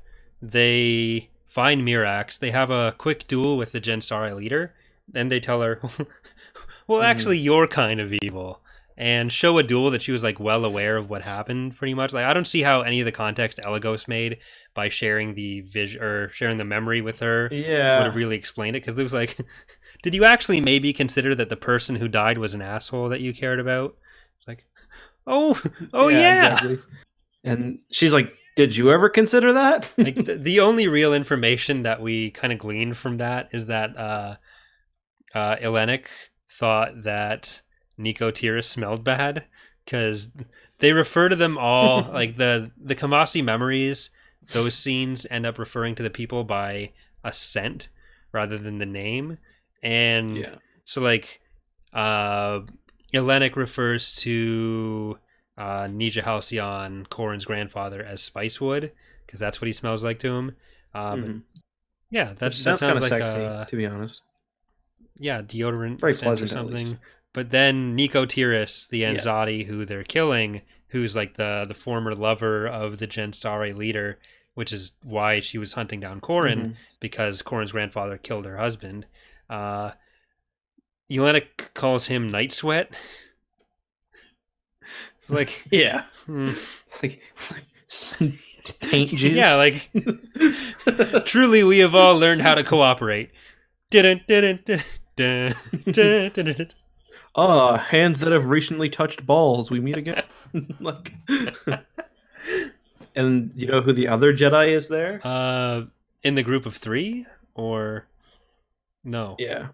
They find Mirax. They have a quick duel with the Gensari leader. Then they tell her, well, actually, you're kind of evil. And show a duel that she was like well aware of what happened, pretty much. Like, I don't see how any of the context Elagos made by sharing the vision or sharing the memory with her would have really explained it. Because Luke's like, did you actually maybe consider that the person who died was an asshole that you cared about? It's like, oh yeah. Exactly. And she's like, did you ever consider that? Like the only real information that we kind of gleaned from that is that Hellenic thought that Nico Tiras smelled bad, because they refer to them all like the Kamasi memories. Those scenes end up referring to the people by a scent rather than the name, and so like Hellenic refers to Nija Halcyon, Corran's grandfather, as Spicewood, because that's what he smells like to him. Yeah, that sounds kind of like sexy, to be honest. Yeah, deodorant very scent or something. But then Nico Tiras, the Anzadi who they're killing, who's like the former lover of the Gensari leader, which is why she was hunting down Corran, because Corran's grandfather killed her husband. Hellenic calls him Night Sweat. It's like, yeah. It's like taint juice. Yeah, like, truly we have all learned how to cooperate. Hands that have recently touched balls. We meet again. Like, and you know who the other Jedi is there? In the group of 3, or no? Yeah,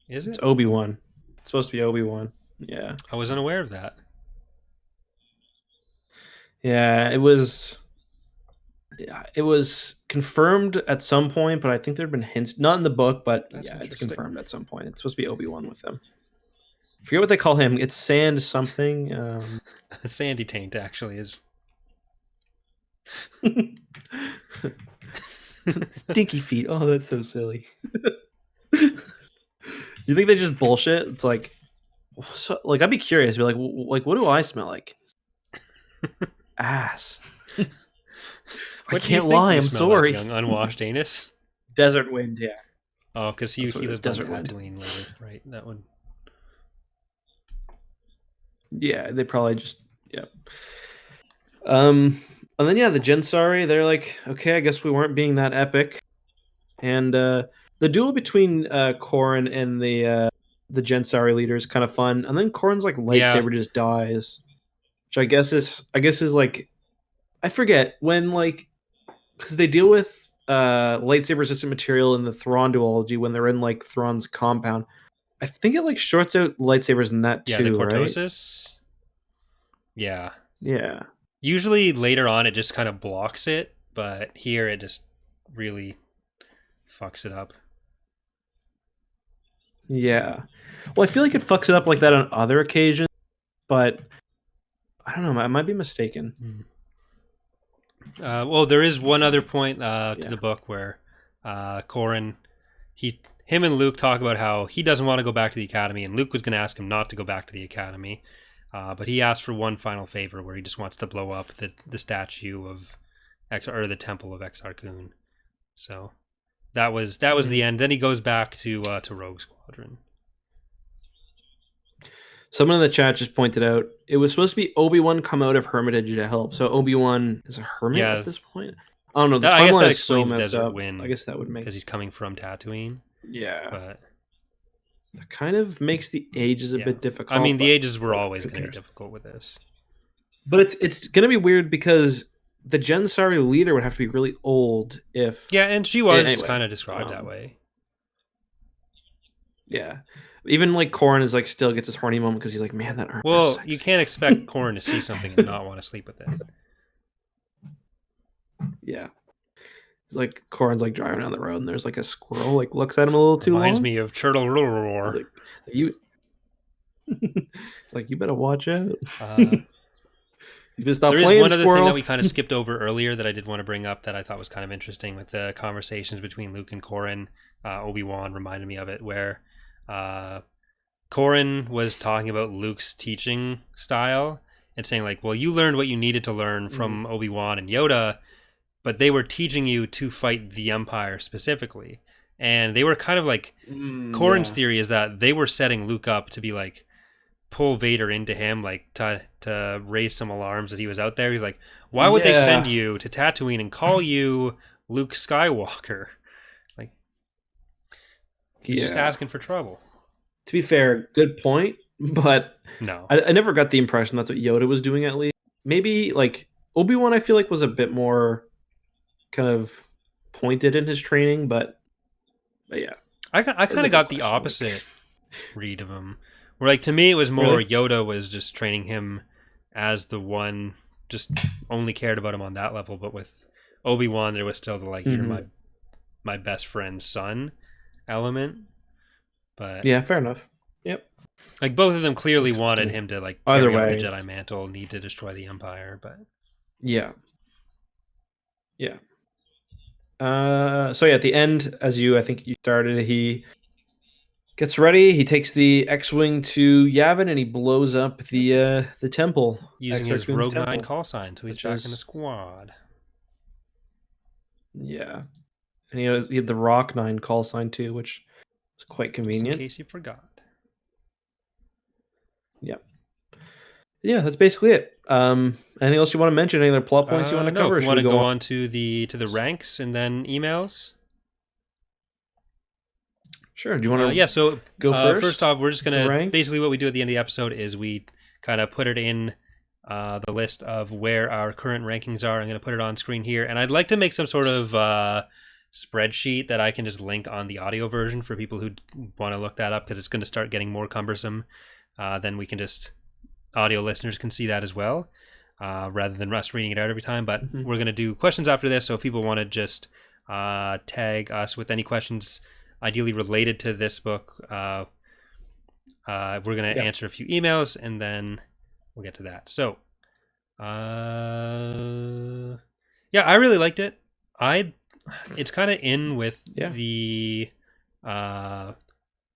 is it? It's Obi-Wan. It's supposed to be Obi-Wan. Yeah, I was unaware of that. Yeah, it was. Yeah, it was confirmed at some point, but I think there have been hints, not in the book, but yeah, it's confirmed at some point. It's supposed to be Obi-Wan with them. I forget what they call him. It's Sand something. Sandy Taint actually is. Stinky feet. Oh, that's so silly. You think they just bullshit? It's like, I'd be curious. Be like, what do I smell like? Ass. I can't lie. I'm sorry. Like, young unwashed anus. Desert wind. Yeah. Oh, because he lives desert Tatooine later, right? That one. Yeah, they probably just And then the Gensari, they're like, okay, I guess we weren't being that epic. And the duel between Corran and the Gensari leader is kind of fun. And then Corran's like lightsaber just dies, which I guess is like, I forget when, like, because they deal with lightsaber resistant material in the Thrawn duology when they're in like Thrawn's compound. I think it like shorts out lightsabers in that too. Yeah, the cortosis. Right? Yeah. Yeah. Usually later on it just kind of blocks it, but here it just really fucks it up. Yeah. Well, I feel like it fucks it up like that on other occasions, but I don't know. I might be mistaken. Well, there is one other point to the book where Corran, him and Luke talk about how he doesn't want to go back to the Academy, and Luke was going to ask him not to go back to the Academy, but he asked for one final favor where he just wants to blow up the statue of or the temple of Exar Kun. So that was the end. Then he goes back to Rogue Squadron. Someone in the chat just pointed out it was supposed to be Obi-Wan come out of Hermitage to help. So Obi-Wan is a hermit at this point. I don't know. The timeline is so messed up. I guess that would make, because he's coming from Tatooine. Yeah, but that kind of makes the ages a bit difficult. I mean, the ages were always going to be difficult with this. But it's going to be weird because the Gensari leader would have to be really old if... Yeah, and she was kind of described that way. Yeah. Even like Corran is like still gets his horny moment because he's like, man, that armor is sexy. You can't expect Corran to see something and not want to sleep with it. Yeah. It's like Corran's like driving down the road, and there's like a squirrel like looks at him a little too Reminds long. me of Turtle Roar. He's like, you. It's like you better watch out. You better stop There is playing, one other thing squirrel. that we kind of skipped over earlier that I did want to bring up that I thought was kind of interesting with the conversations between Luke and Corran. Obi-Wan reminded me of it, where Corran was talking about Luke's teaching style and saying like, well, you learned what you needed to learn from Obi-Wan and Yoda, but they were teaching you to fight the Empire specifically. And they were kind of like, Corran's theory is that they were setting Luke up to be like, pull Vader into him, like to raise some alarms that he was out there. He's like, why would they send you to Tatooine and call you Luke Skywalker? Like, he's just asking for trouble. To be fair, good point, but no, I never got the impression that's what Yoda was doing. At least maybe like Obi-Wan, I feel like was a bit more kind of pointed in his training, but yeah, I kind of got the opposite read of him. Where like to me, it was more Yoda was just training him as the one, just only cared about him on that level. But with Obi-Wan, there was still the like, you're my best friend's son element. But yeah, fair enough. Yep. Like both of them clearly wanted him to like carry out the Jedi mantle, need to destroy the Empire. But yeah. So yeah, at the end, as I think you started, he gets ready. He takes the X-wing to Yavin, and he blows up the temple using his Rogue 9 call sign. So he's back in the squad. Yeah, and he had the Rock 9 call sign too, which was quite convenient. Just in case you forgot. Yeah, that's basically it. Anything else you want to mention? Any other plot points you want to cover? If you want to go on to the ranks and then emails. Sure. Do you want to? So go first. First off, we're just gonna basically what we do at the end of the episode is we kind of put it in the list of where our current rankings are. I'm gonna put it on screen here, and I'd like to make some sort of spreadsheet that I can just link on the audio version for people who want to look that up, because it's going to start getting more cumbersome. Then we can just audio listeners can see that as well, rather than us reading it out every time. But we're going to do questions after this, so if people want to just tag us with any questions ideally related to this book, we're going to answer a few emails, and then we'll get to that. So I really liked it. It's kind of in with the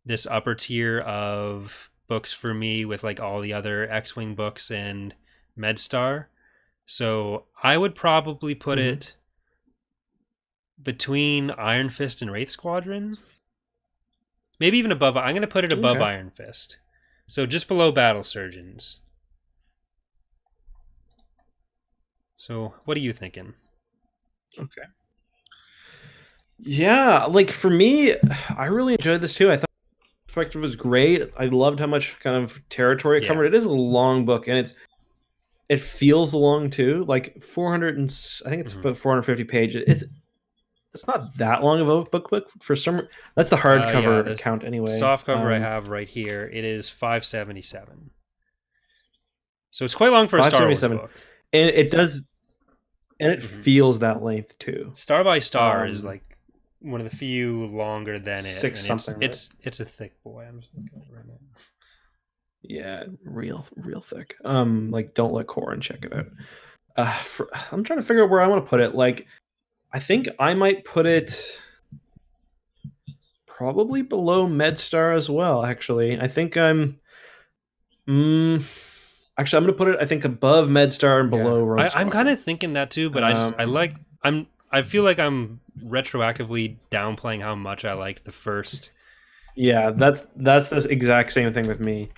this upper tier of books for me, with like all the other X-Wing books and MedStar. So I would probably put it between Iron Fist and Wraith Squadron. Maybe even above. I'm going to put it above Iron Fist. So just below Battle Surgeons. So what are you thinking? Okay. Yeah, like for me, I really enjoyed this too. I thought the perspective was great. I loved how much kind of territory it covered. It is a long book, and it feels long too. Like 400 and I think it's 450 pages. It's not that long of a book for some. That's the hardcover count anyway. Soft cover I have right here. It is 577. So it's quite long for a Star Wars book. And it does, and it feels that length too. Star by Star is like one of the few longer than it. 6 something. It's a thick boy. I'm just looking at it right now. Yeah, real thick. Like don't let Corran check it out. I'm trying to figure out where I want to put it. Like, I think I might put it probably below MedStar as well. Actually, I think I'm. Actually, I'm going to put it, I think, above MedStar and below Rogue Squadron. I'm kind of thinking that too, but I feel like I'm retroactively downplaying how much I like the first. Yeah, that's this exact same thing with me.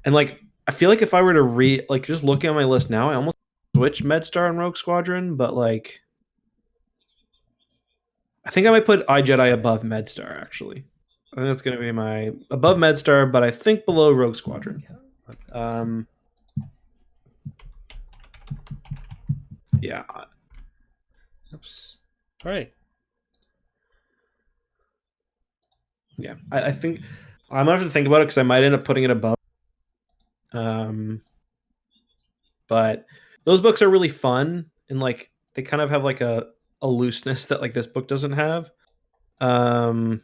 And like, I feel like if I were to just looking at my list now, I almost switch MedStar and Rogue Squadron, but like, I think I might put iJedi above MedStar, actually. I think that's going to be my above MedStar, but I think below Rogue Squadron. Yeah. Oops. All right. Yeah, I think I'm gonna have to think about it, because I might end up putting it above. But those books are really fun, and like they kind of have like a a looseness that like this book doesn't have. But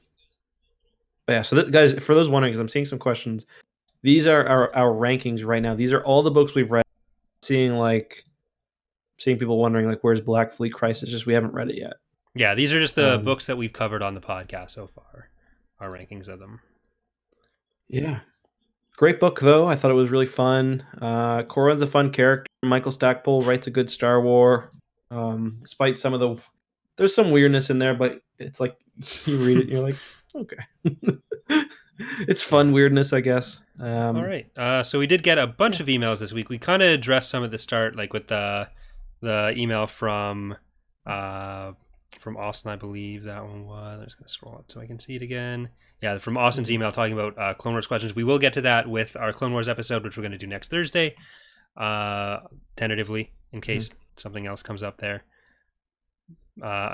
yeah, so guys, for those wondering, because I'm seeing some questions, these are our rankings right now. These are all the books we've read. Seeing people wondering like, where's Black Fleet Crisis? Just we haven't read it yet. Yeah, these are just the books that we've covered on the podcast so far. Our rankings of them. Yeah. Great book, though. I thought it was really fun. Corran's a fun character. Michael Stackpole writes a good Star Wars. Despite some of the... There's some weirdness in there, but it's like, you read it and you're like, okay. It's fun weirdness, I guess. All right. So we did get a bunch of emails this week. We kind of addressed some at the start, like with the email from Austin, I believe that one was. I'm just going to scroll up so I can see it again. Yeah, from Austin's email talking about Clone Wars questions. We will get to that with our Clone Wars episode, which we're going to do next Thursday, tentatively, in case something else comes up there.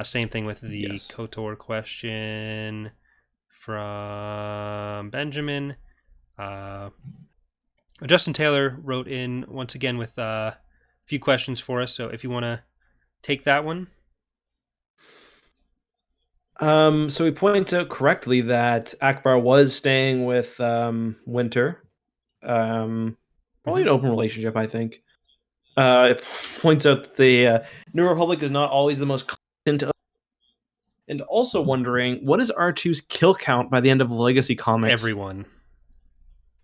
Same thing with the KOTOR question from Benjamin. Justin Taylor wrote in once again with a few questions for us. So if you want to take that one. So he points out correctly that Akbar was staying with Winter. Probably an open relationship, I think. It points out that the New Republic is not always the most content, and also wondering what is R2's kill count by the end of Legacy Comics? Everyone.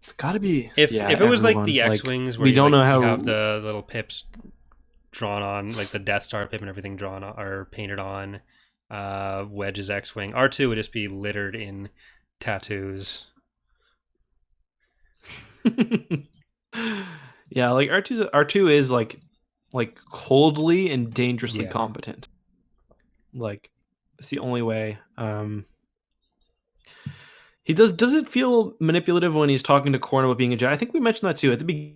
It's got to be if it was like the X-wings where we don't know how you have the little pips drawn on, like the Death Star pip and everything drawn on, or painted on. Wedge's X-wing. R2 would just be littered in tattoos. Yeah, like R2 is like coldly and dangerously competent. Like it's the only way. He does it feel manipulative when he's talking to Corran about being a Jedi? I think we mentioned that too at the beginning.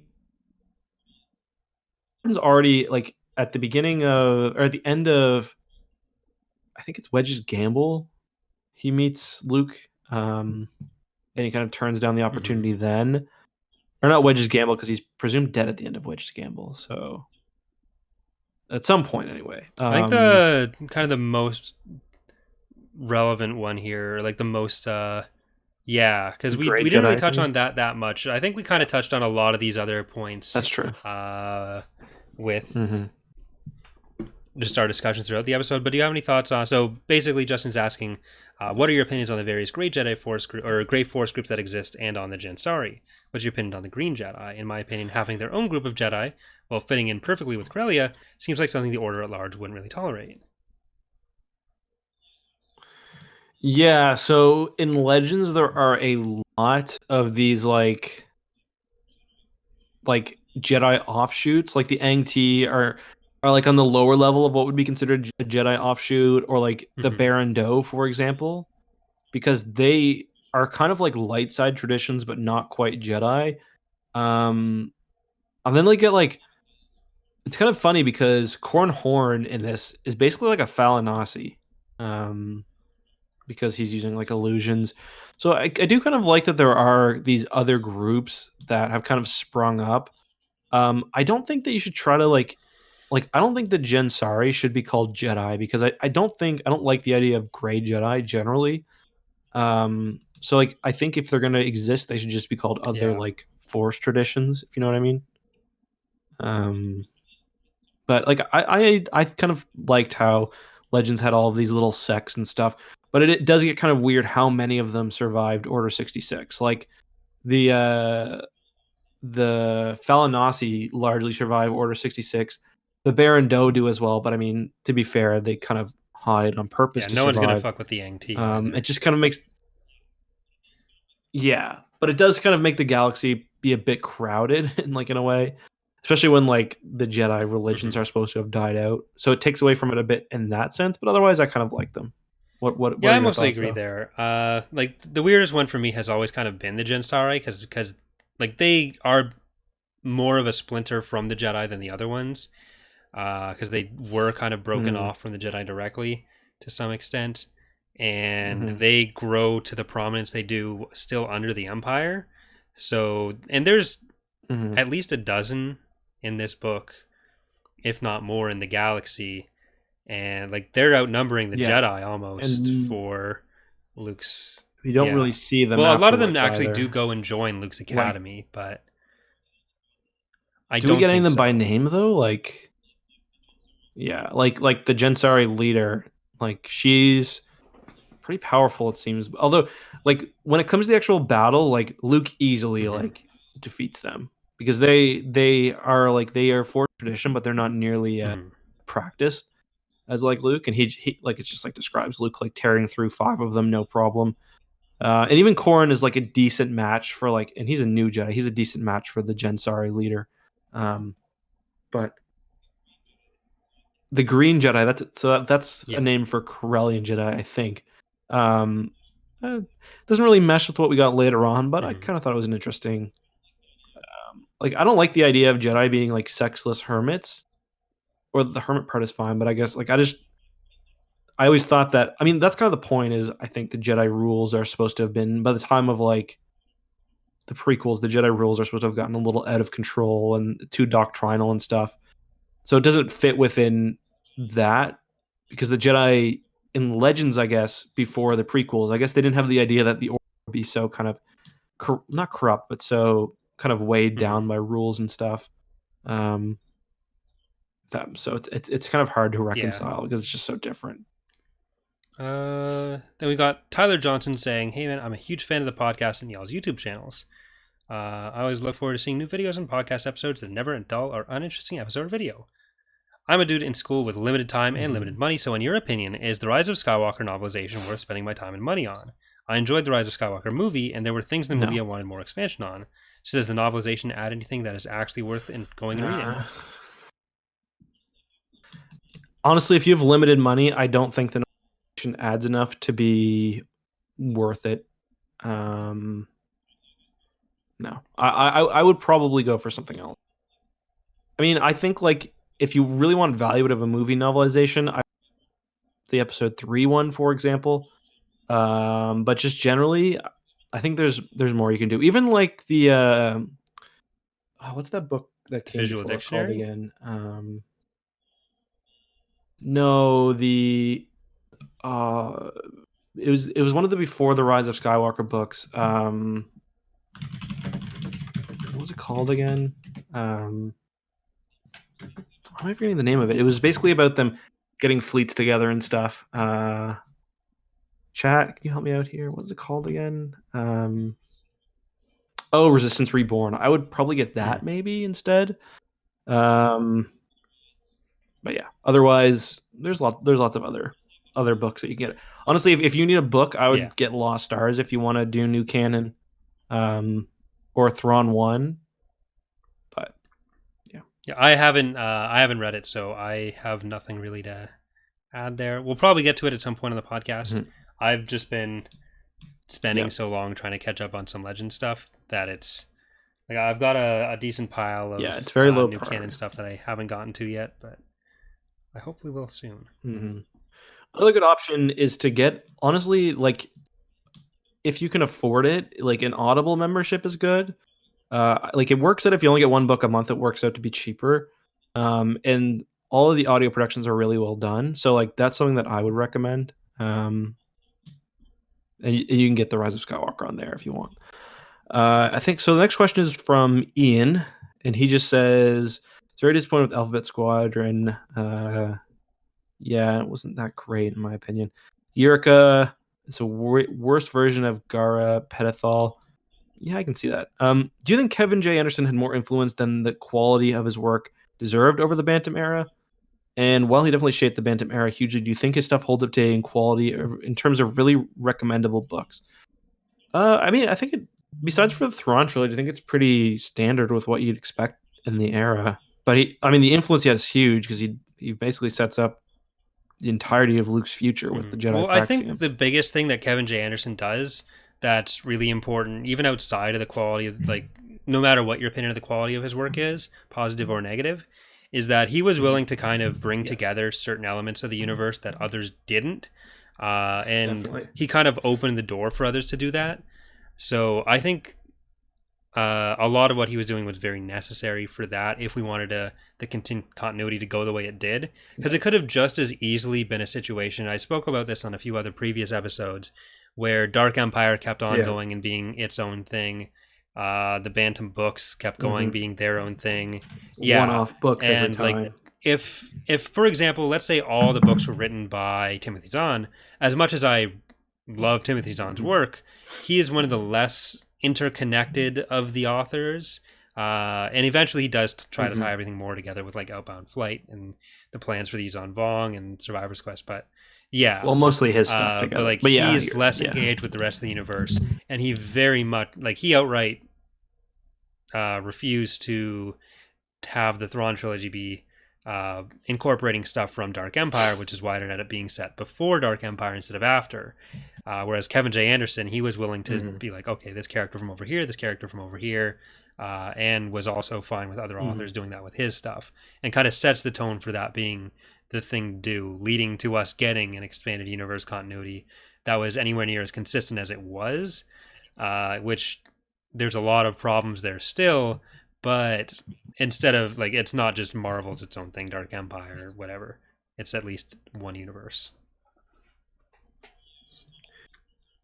Already like at the beginning of, or at the end of, I think it's Wedge's Gamble. He meets Luke, and he kind of turns down the opportunity then. Or not Wedge's Gamble, because he's presumed dead at the end of Wedge's Gamble. So at some point, anyway. I think the kind of the most relevant one here, like the most, because we didn't really touch on that much. I think we kind of touched on a lot of these other points. That's true. With just our discussions throughout the episode. But do you have any thoughts on? So basically, Justin's asking, what are your opinions on the various Grey Jedi Force or Grey Force groups that exist, and on the Jansari? What's your opinion on the Green Jedi? In my opinion, having their own group of Jedi, while fitting in perfectly with Corellia, seems like something the Order at large wouldn't really tolerate. Yeah, so in Legends, there are a lot of these like Jedi offshoots, like the Ang-T are like on the lower level of what would be considered a Jedi offshoot, or like the Baron Do, for example, because they are kind of like light side traditions, but not quite Jedi. And then like it's kind of funny because Corran Horn in this is basically like a Falinasi, because he's using like illusions. So I do kind of like that there are these other groups that have kind of sprung up. I don't think that you should try to like I don't think the Jansari should be called Jedi, because I don't like the idea of gray Jedi generally. So like I think if they're gonna exist, they should just be called other like Force traditions, if you know what I mean. But like I kind of liked how Legends had all of these little sects and stuff, but it does get kind of weird how many of them survived Order 66. Like the Falinasi largely survive Order 66. The Baron Do do as well, but I mean, to be fair, they kind of hide on purpose. Yeah, no one's gonna fuck with the Ang-T. It just kind of makes, but it does kind of make the galaxy be a bit crowded, in a way, especially when like the Jedi religions are supposed to have died out. So it takes away from it a bit in that sense. But otherwise, I kind of like them. What I mostly agree there. Like the weirdest one for me has always kind of been the Jansari, because like they are more of a splinter from the Jedi than the other ones, because they were kind of broken off from the Jedi directly to some extent, and they grow to the prominence they do still under the Empire. So, and there's at least a dozen in this book, if not more, in the galaxy. and like they're outnumbering the Yeah, Jedi almost and for Luke's. you don't really Yeah. see them Well, a lot of them afterwards actually do either. go and join Luke's Like, academy, but I do we don't get any of think them by so. name though? Like, yeah, like the Gensari leader, like she's pretty powerful it seems. Although, like when it comes to the actual battle, like Luke easily Hmm. like defeats them because they are for tradition, but they're not nearly Hmm. practiced as like Luke, and he like it's just like describes Luke like tearing through five of them no problem. And even Corran is like a decent match for like, and he's a new Jedi. He's a decent match for the Gensari leader. But the Green Jedi, that's a Yeah. name for Corellian Jedi, I think. Um, doesn't really mesh with what we got later on, but I Hmm. kind of thought it was an interesting. Like, I don't like the idea of Jedi being like sexless hermits, or the hermit part is fine, but I guess like I always thought that. I mean, that's kind of the point. Is I think the Jedi rules are supposed to have been by the time of like the prequels, the Jedi rules are supposed to have gotten a little out of control and too doctrinal and stuff. So it doesn't fit within that because the Jedi in Legends, I guess, before the prequels, I guess they didn't have the idea that the Order would be so kind of not corrupt, but so kind of weighed Hmm. down by rules and stuff. Um, so it's kind of hard to Yeah. reconcile because it's just so different. Then we got Tyler Johnson saying, "Hey man, I'm a huge fan of the podcast and y'all's YouTube channels. I always look forward to seeing new videos and podcast episodes that never a dull or uninteresting episode or video. I'm a dude in school with limited time and Mm-hmm. limited money, so in your opinion, is The Rise of Skywalker novelization worth spending my time and money on? I enjoyed The Rise of Skywalker movie, and there were things in the movie No. I wanted more expansion on. So does the novelization add anything that is actually worth going and reading?" Honestly, if you have limited money, I don't think the nomination adds enough to be worth it. Um, no, I would probably go for something else. I mean, I think like if you really want value out of a movie novelization, the episode 3 one, for example. But just generally, I think there's more you can do. Even like the what's that book that came Visual before it called dictionary? again? No, the uh, it was one of the before the Rise of Skywalker books. What was it called again? Um, I'm forgetting the name of it. It was basically about them getting fleets together and stuff. Chat, can you help me out here? What is it called again? Resistance Reborn. I would probably get Hmm. that maybe instead. Um, but yeah, otherwise there's lots of other books that you can get. Honestly, if you need a book, I Yeah. would get Lost Stars if you want to do new canon, um, or Thrawn One. But yeah, Yeah, I haven't read it, so I have nothing really to add there. We'll probably get to it at some point on the podcast. Mhm. I've just been spending Yeah, so long trying to catch up on some legend stuff that it's like I've got a decent pile yeah, it's of very low new canon priority. stuff that I haven't gotten to yet, but I hopefully will soon. Mm-hmm. Another good option is to get honestly like if you can afford it, like an Audible membership is good. Like it works out if you only get one book a month, it works out to be cheaper. And all of the audio productions are really well done. So like that's something that I would recommend. And you can get the Rise of Skywalker on there if you want. I think so. The next question is from Ian, and he just says, "It's very disappointed with Alphabet Squadron. Yeah, it wasn't that great in my opinion. Yurika, it's a worst version of Gara Pedithal. Yeah, I can see that. Do you think Kevin J. Anderson had more influence than the quality of his work deserved over the Bantam era? And while he definitely shaped the Bantam era hugely, do you think his stuff holds up today in quality in terms of really recommendable books? I mean, I think besides for the Thrawn trilogy, I think it's pretty standard with what you'd expect in the era. But I mean, the influence he has is huge because he basically sets up the entirety of Luke's future with the Jedi Well, I practicing think him. the biggest thing that Kevin J. Anderson does that's really important, even outside of the quality of like no matter what your opinion of the quality of his work is, positive or negative, is that he was Mhm. willing to kind of bring Yeah, together certain elements of the universe that others didn't. And definitely. he kind of opened the door for others to do that. So I think a lot of what he was doing was very necessary for that if we wanted the continuity to go the way it did, because it could have just as easily been a situation. I spoke about this on a few other previous episodes where Dark Empire kept on going and being its own thing. The Bantam books kept going, being their own thing. One-off books every And time. like if for example, let's say all the books were written by Timothy Zahn, as much as I love Timothy Zahn's work, he is one of the less interconnected of the authors. And eventually he does try to tie everything more together with like Outbound Flight and the plans for the Yuzhan Vong and Survivor's Quest. But yeah, well, mostly his stuff together. But like he's less engaged with the rest of the universe, and he very much like he outright refused to have the Thrawn trilogy be incorporating stuff from Dark Empire, which is why it ended up being set before Dark Empire instead of after. Whereas Kevin J. Anderson, he was willing to be like, okay, this character from over here, this character from over here, and was also fine with other authors doing that with his stuff, and kind of sets the tone for that being the thing to do, leading to us getting an expanded universe continuity that was anywhere near as consistent as it was, which there's a lot of problems there still, but instead of like, it's not just Marvel's its own thing, Dark Empire or whatever, it's at least one universe.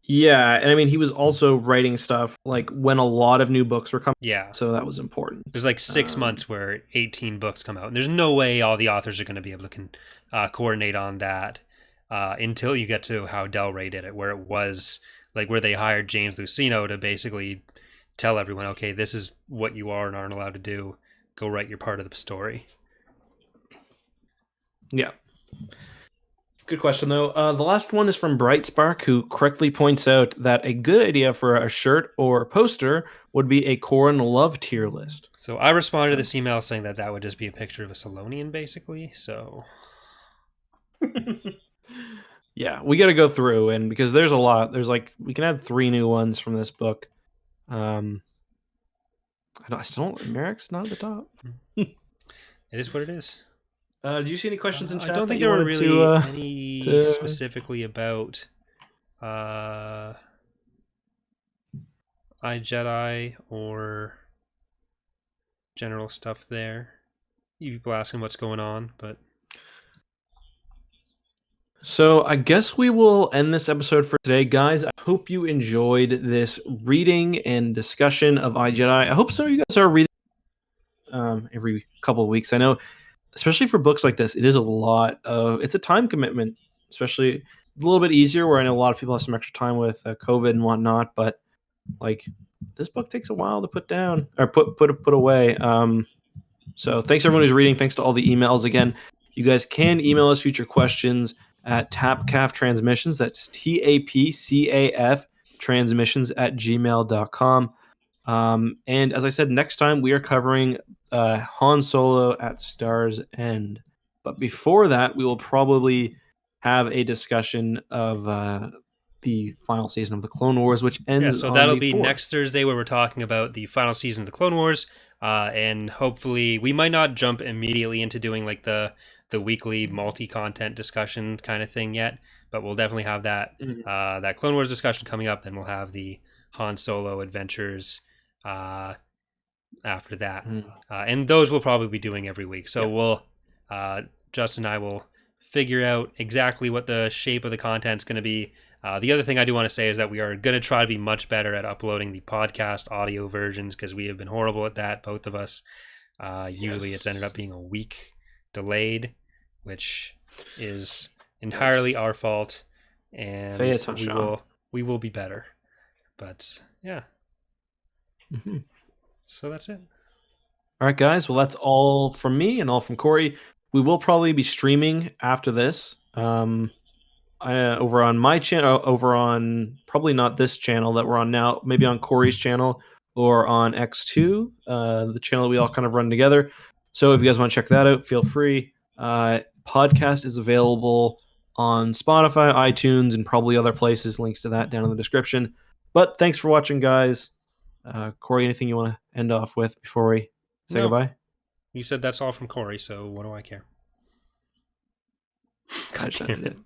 Yeah, and I mean, he was also writing stuff like when a lot of new books were coming. Yeah. So that was important. There's like 6 months where 18 books come out, and there's no way all the authors are going to be able to coordinate on that until you get to how Del Rey did it, where it was like where they hired James Luceno to basically tell everyone, okay, this is what you are and aren't allowed to do. Go write your part of the story. Yeah. Good question, though. The last one is from Brightspark, who correctly points out that a good idea for a shirt or poster would be a Corran love tier list. So I responded to this email saying that that would just be a picture of a Salonian, basically. So yeah, we got to go through, and because there's a lot, there's like we can add 3 new ones from this book. I still don't. Merrick's not at the top. It is what it is. Do you see any questions in chat? I don't think there were really any specifically about iJedi or general stuff there. You people asking what's going on, but so I guess we will end this episode for today, guys. I hope you enjoyed this reading and discussion of iJedi. I hope some of you guys are reading every couple of weeks. I know, especially for books like this, it is a lot of, it's a time commitment, especially a little bit easier where I know a lot of people have some extra time with COVID and whatnot, but like this book takes a while to put down or put away. So thanks everyone who's reading. Thanks to all the emails. Again, you guys can email us future questions at Tapcaf Transmissions. That's TAPCAF transmissions@gmail.com. And as I said, next time we are covering Han Solo at Star's End. But before that, we will probably have a discussion of the final season of the Clone Wars, which ends. Yeah, so that'll be next Thursday, where we're talking about the final season of the Clone Wars, and hopefully we might not jump immediately into doing like the weekly multi-content discussion kind of thing yet, but we'll definitely have that that Clone Wars discussion coming up. Then we'll have the Han Solo adventures after that, and those we'll probably be doing every week. So we'll Justin and I will figure out exactly what the shape of the content's going to be. The other thing I do want to say is that we are going to try to be much better at uploading the podcast audio versions, because we have been horrible at that, both of us. Usually it's ended up being a week delayed, which is entirely our fault, and we will be better. But yeah. So that's it. All right, guys. Well, that's all from me and all from Corey. We will probably be streaming after this. Over on my channel, over on probably not this channel that we're on now, maybe on Corey's channel or on X2, the channel we all kind of run together. So if you guys want to check that out, feel free. Podcast is available on Spotify, iTunes, and probably other places. Links to that down in the description. But thanks for watching, guys. Corey, anything you want to end off with before we say goodbye? You said that's all from Corey, so what do I care? God damn it.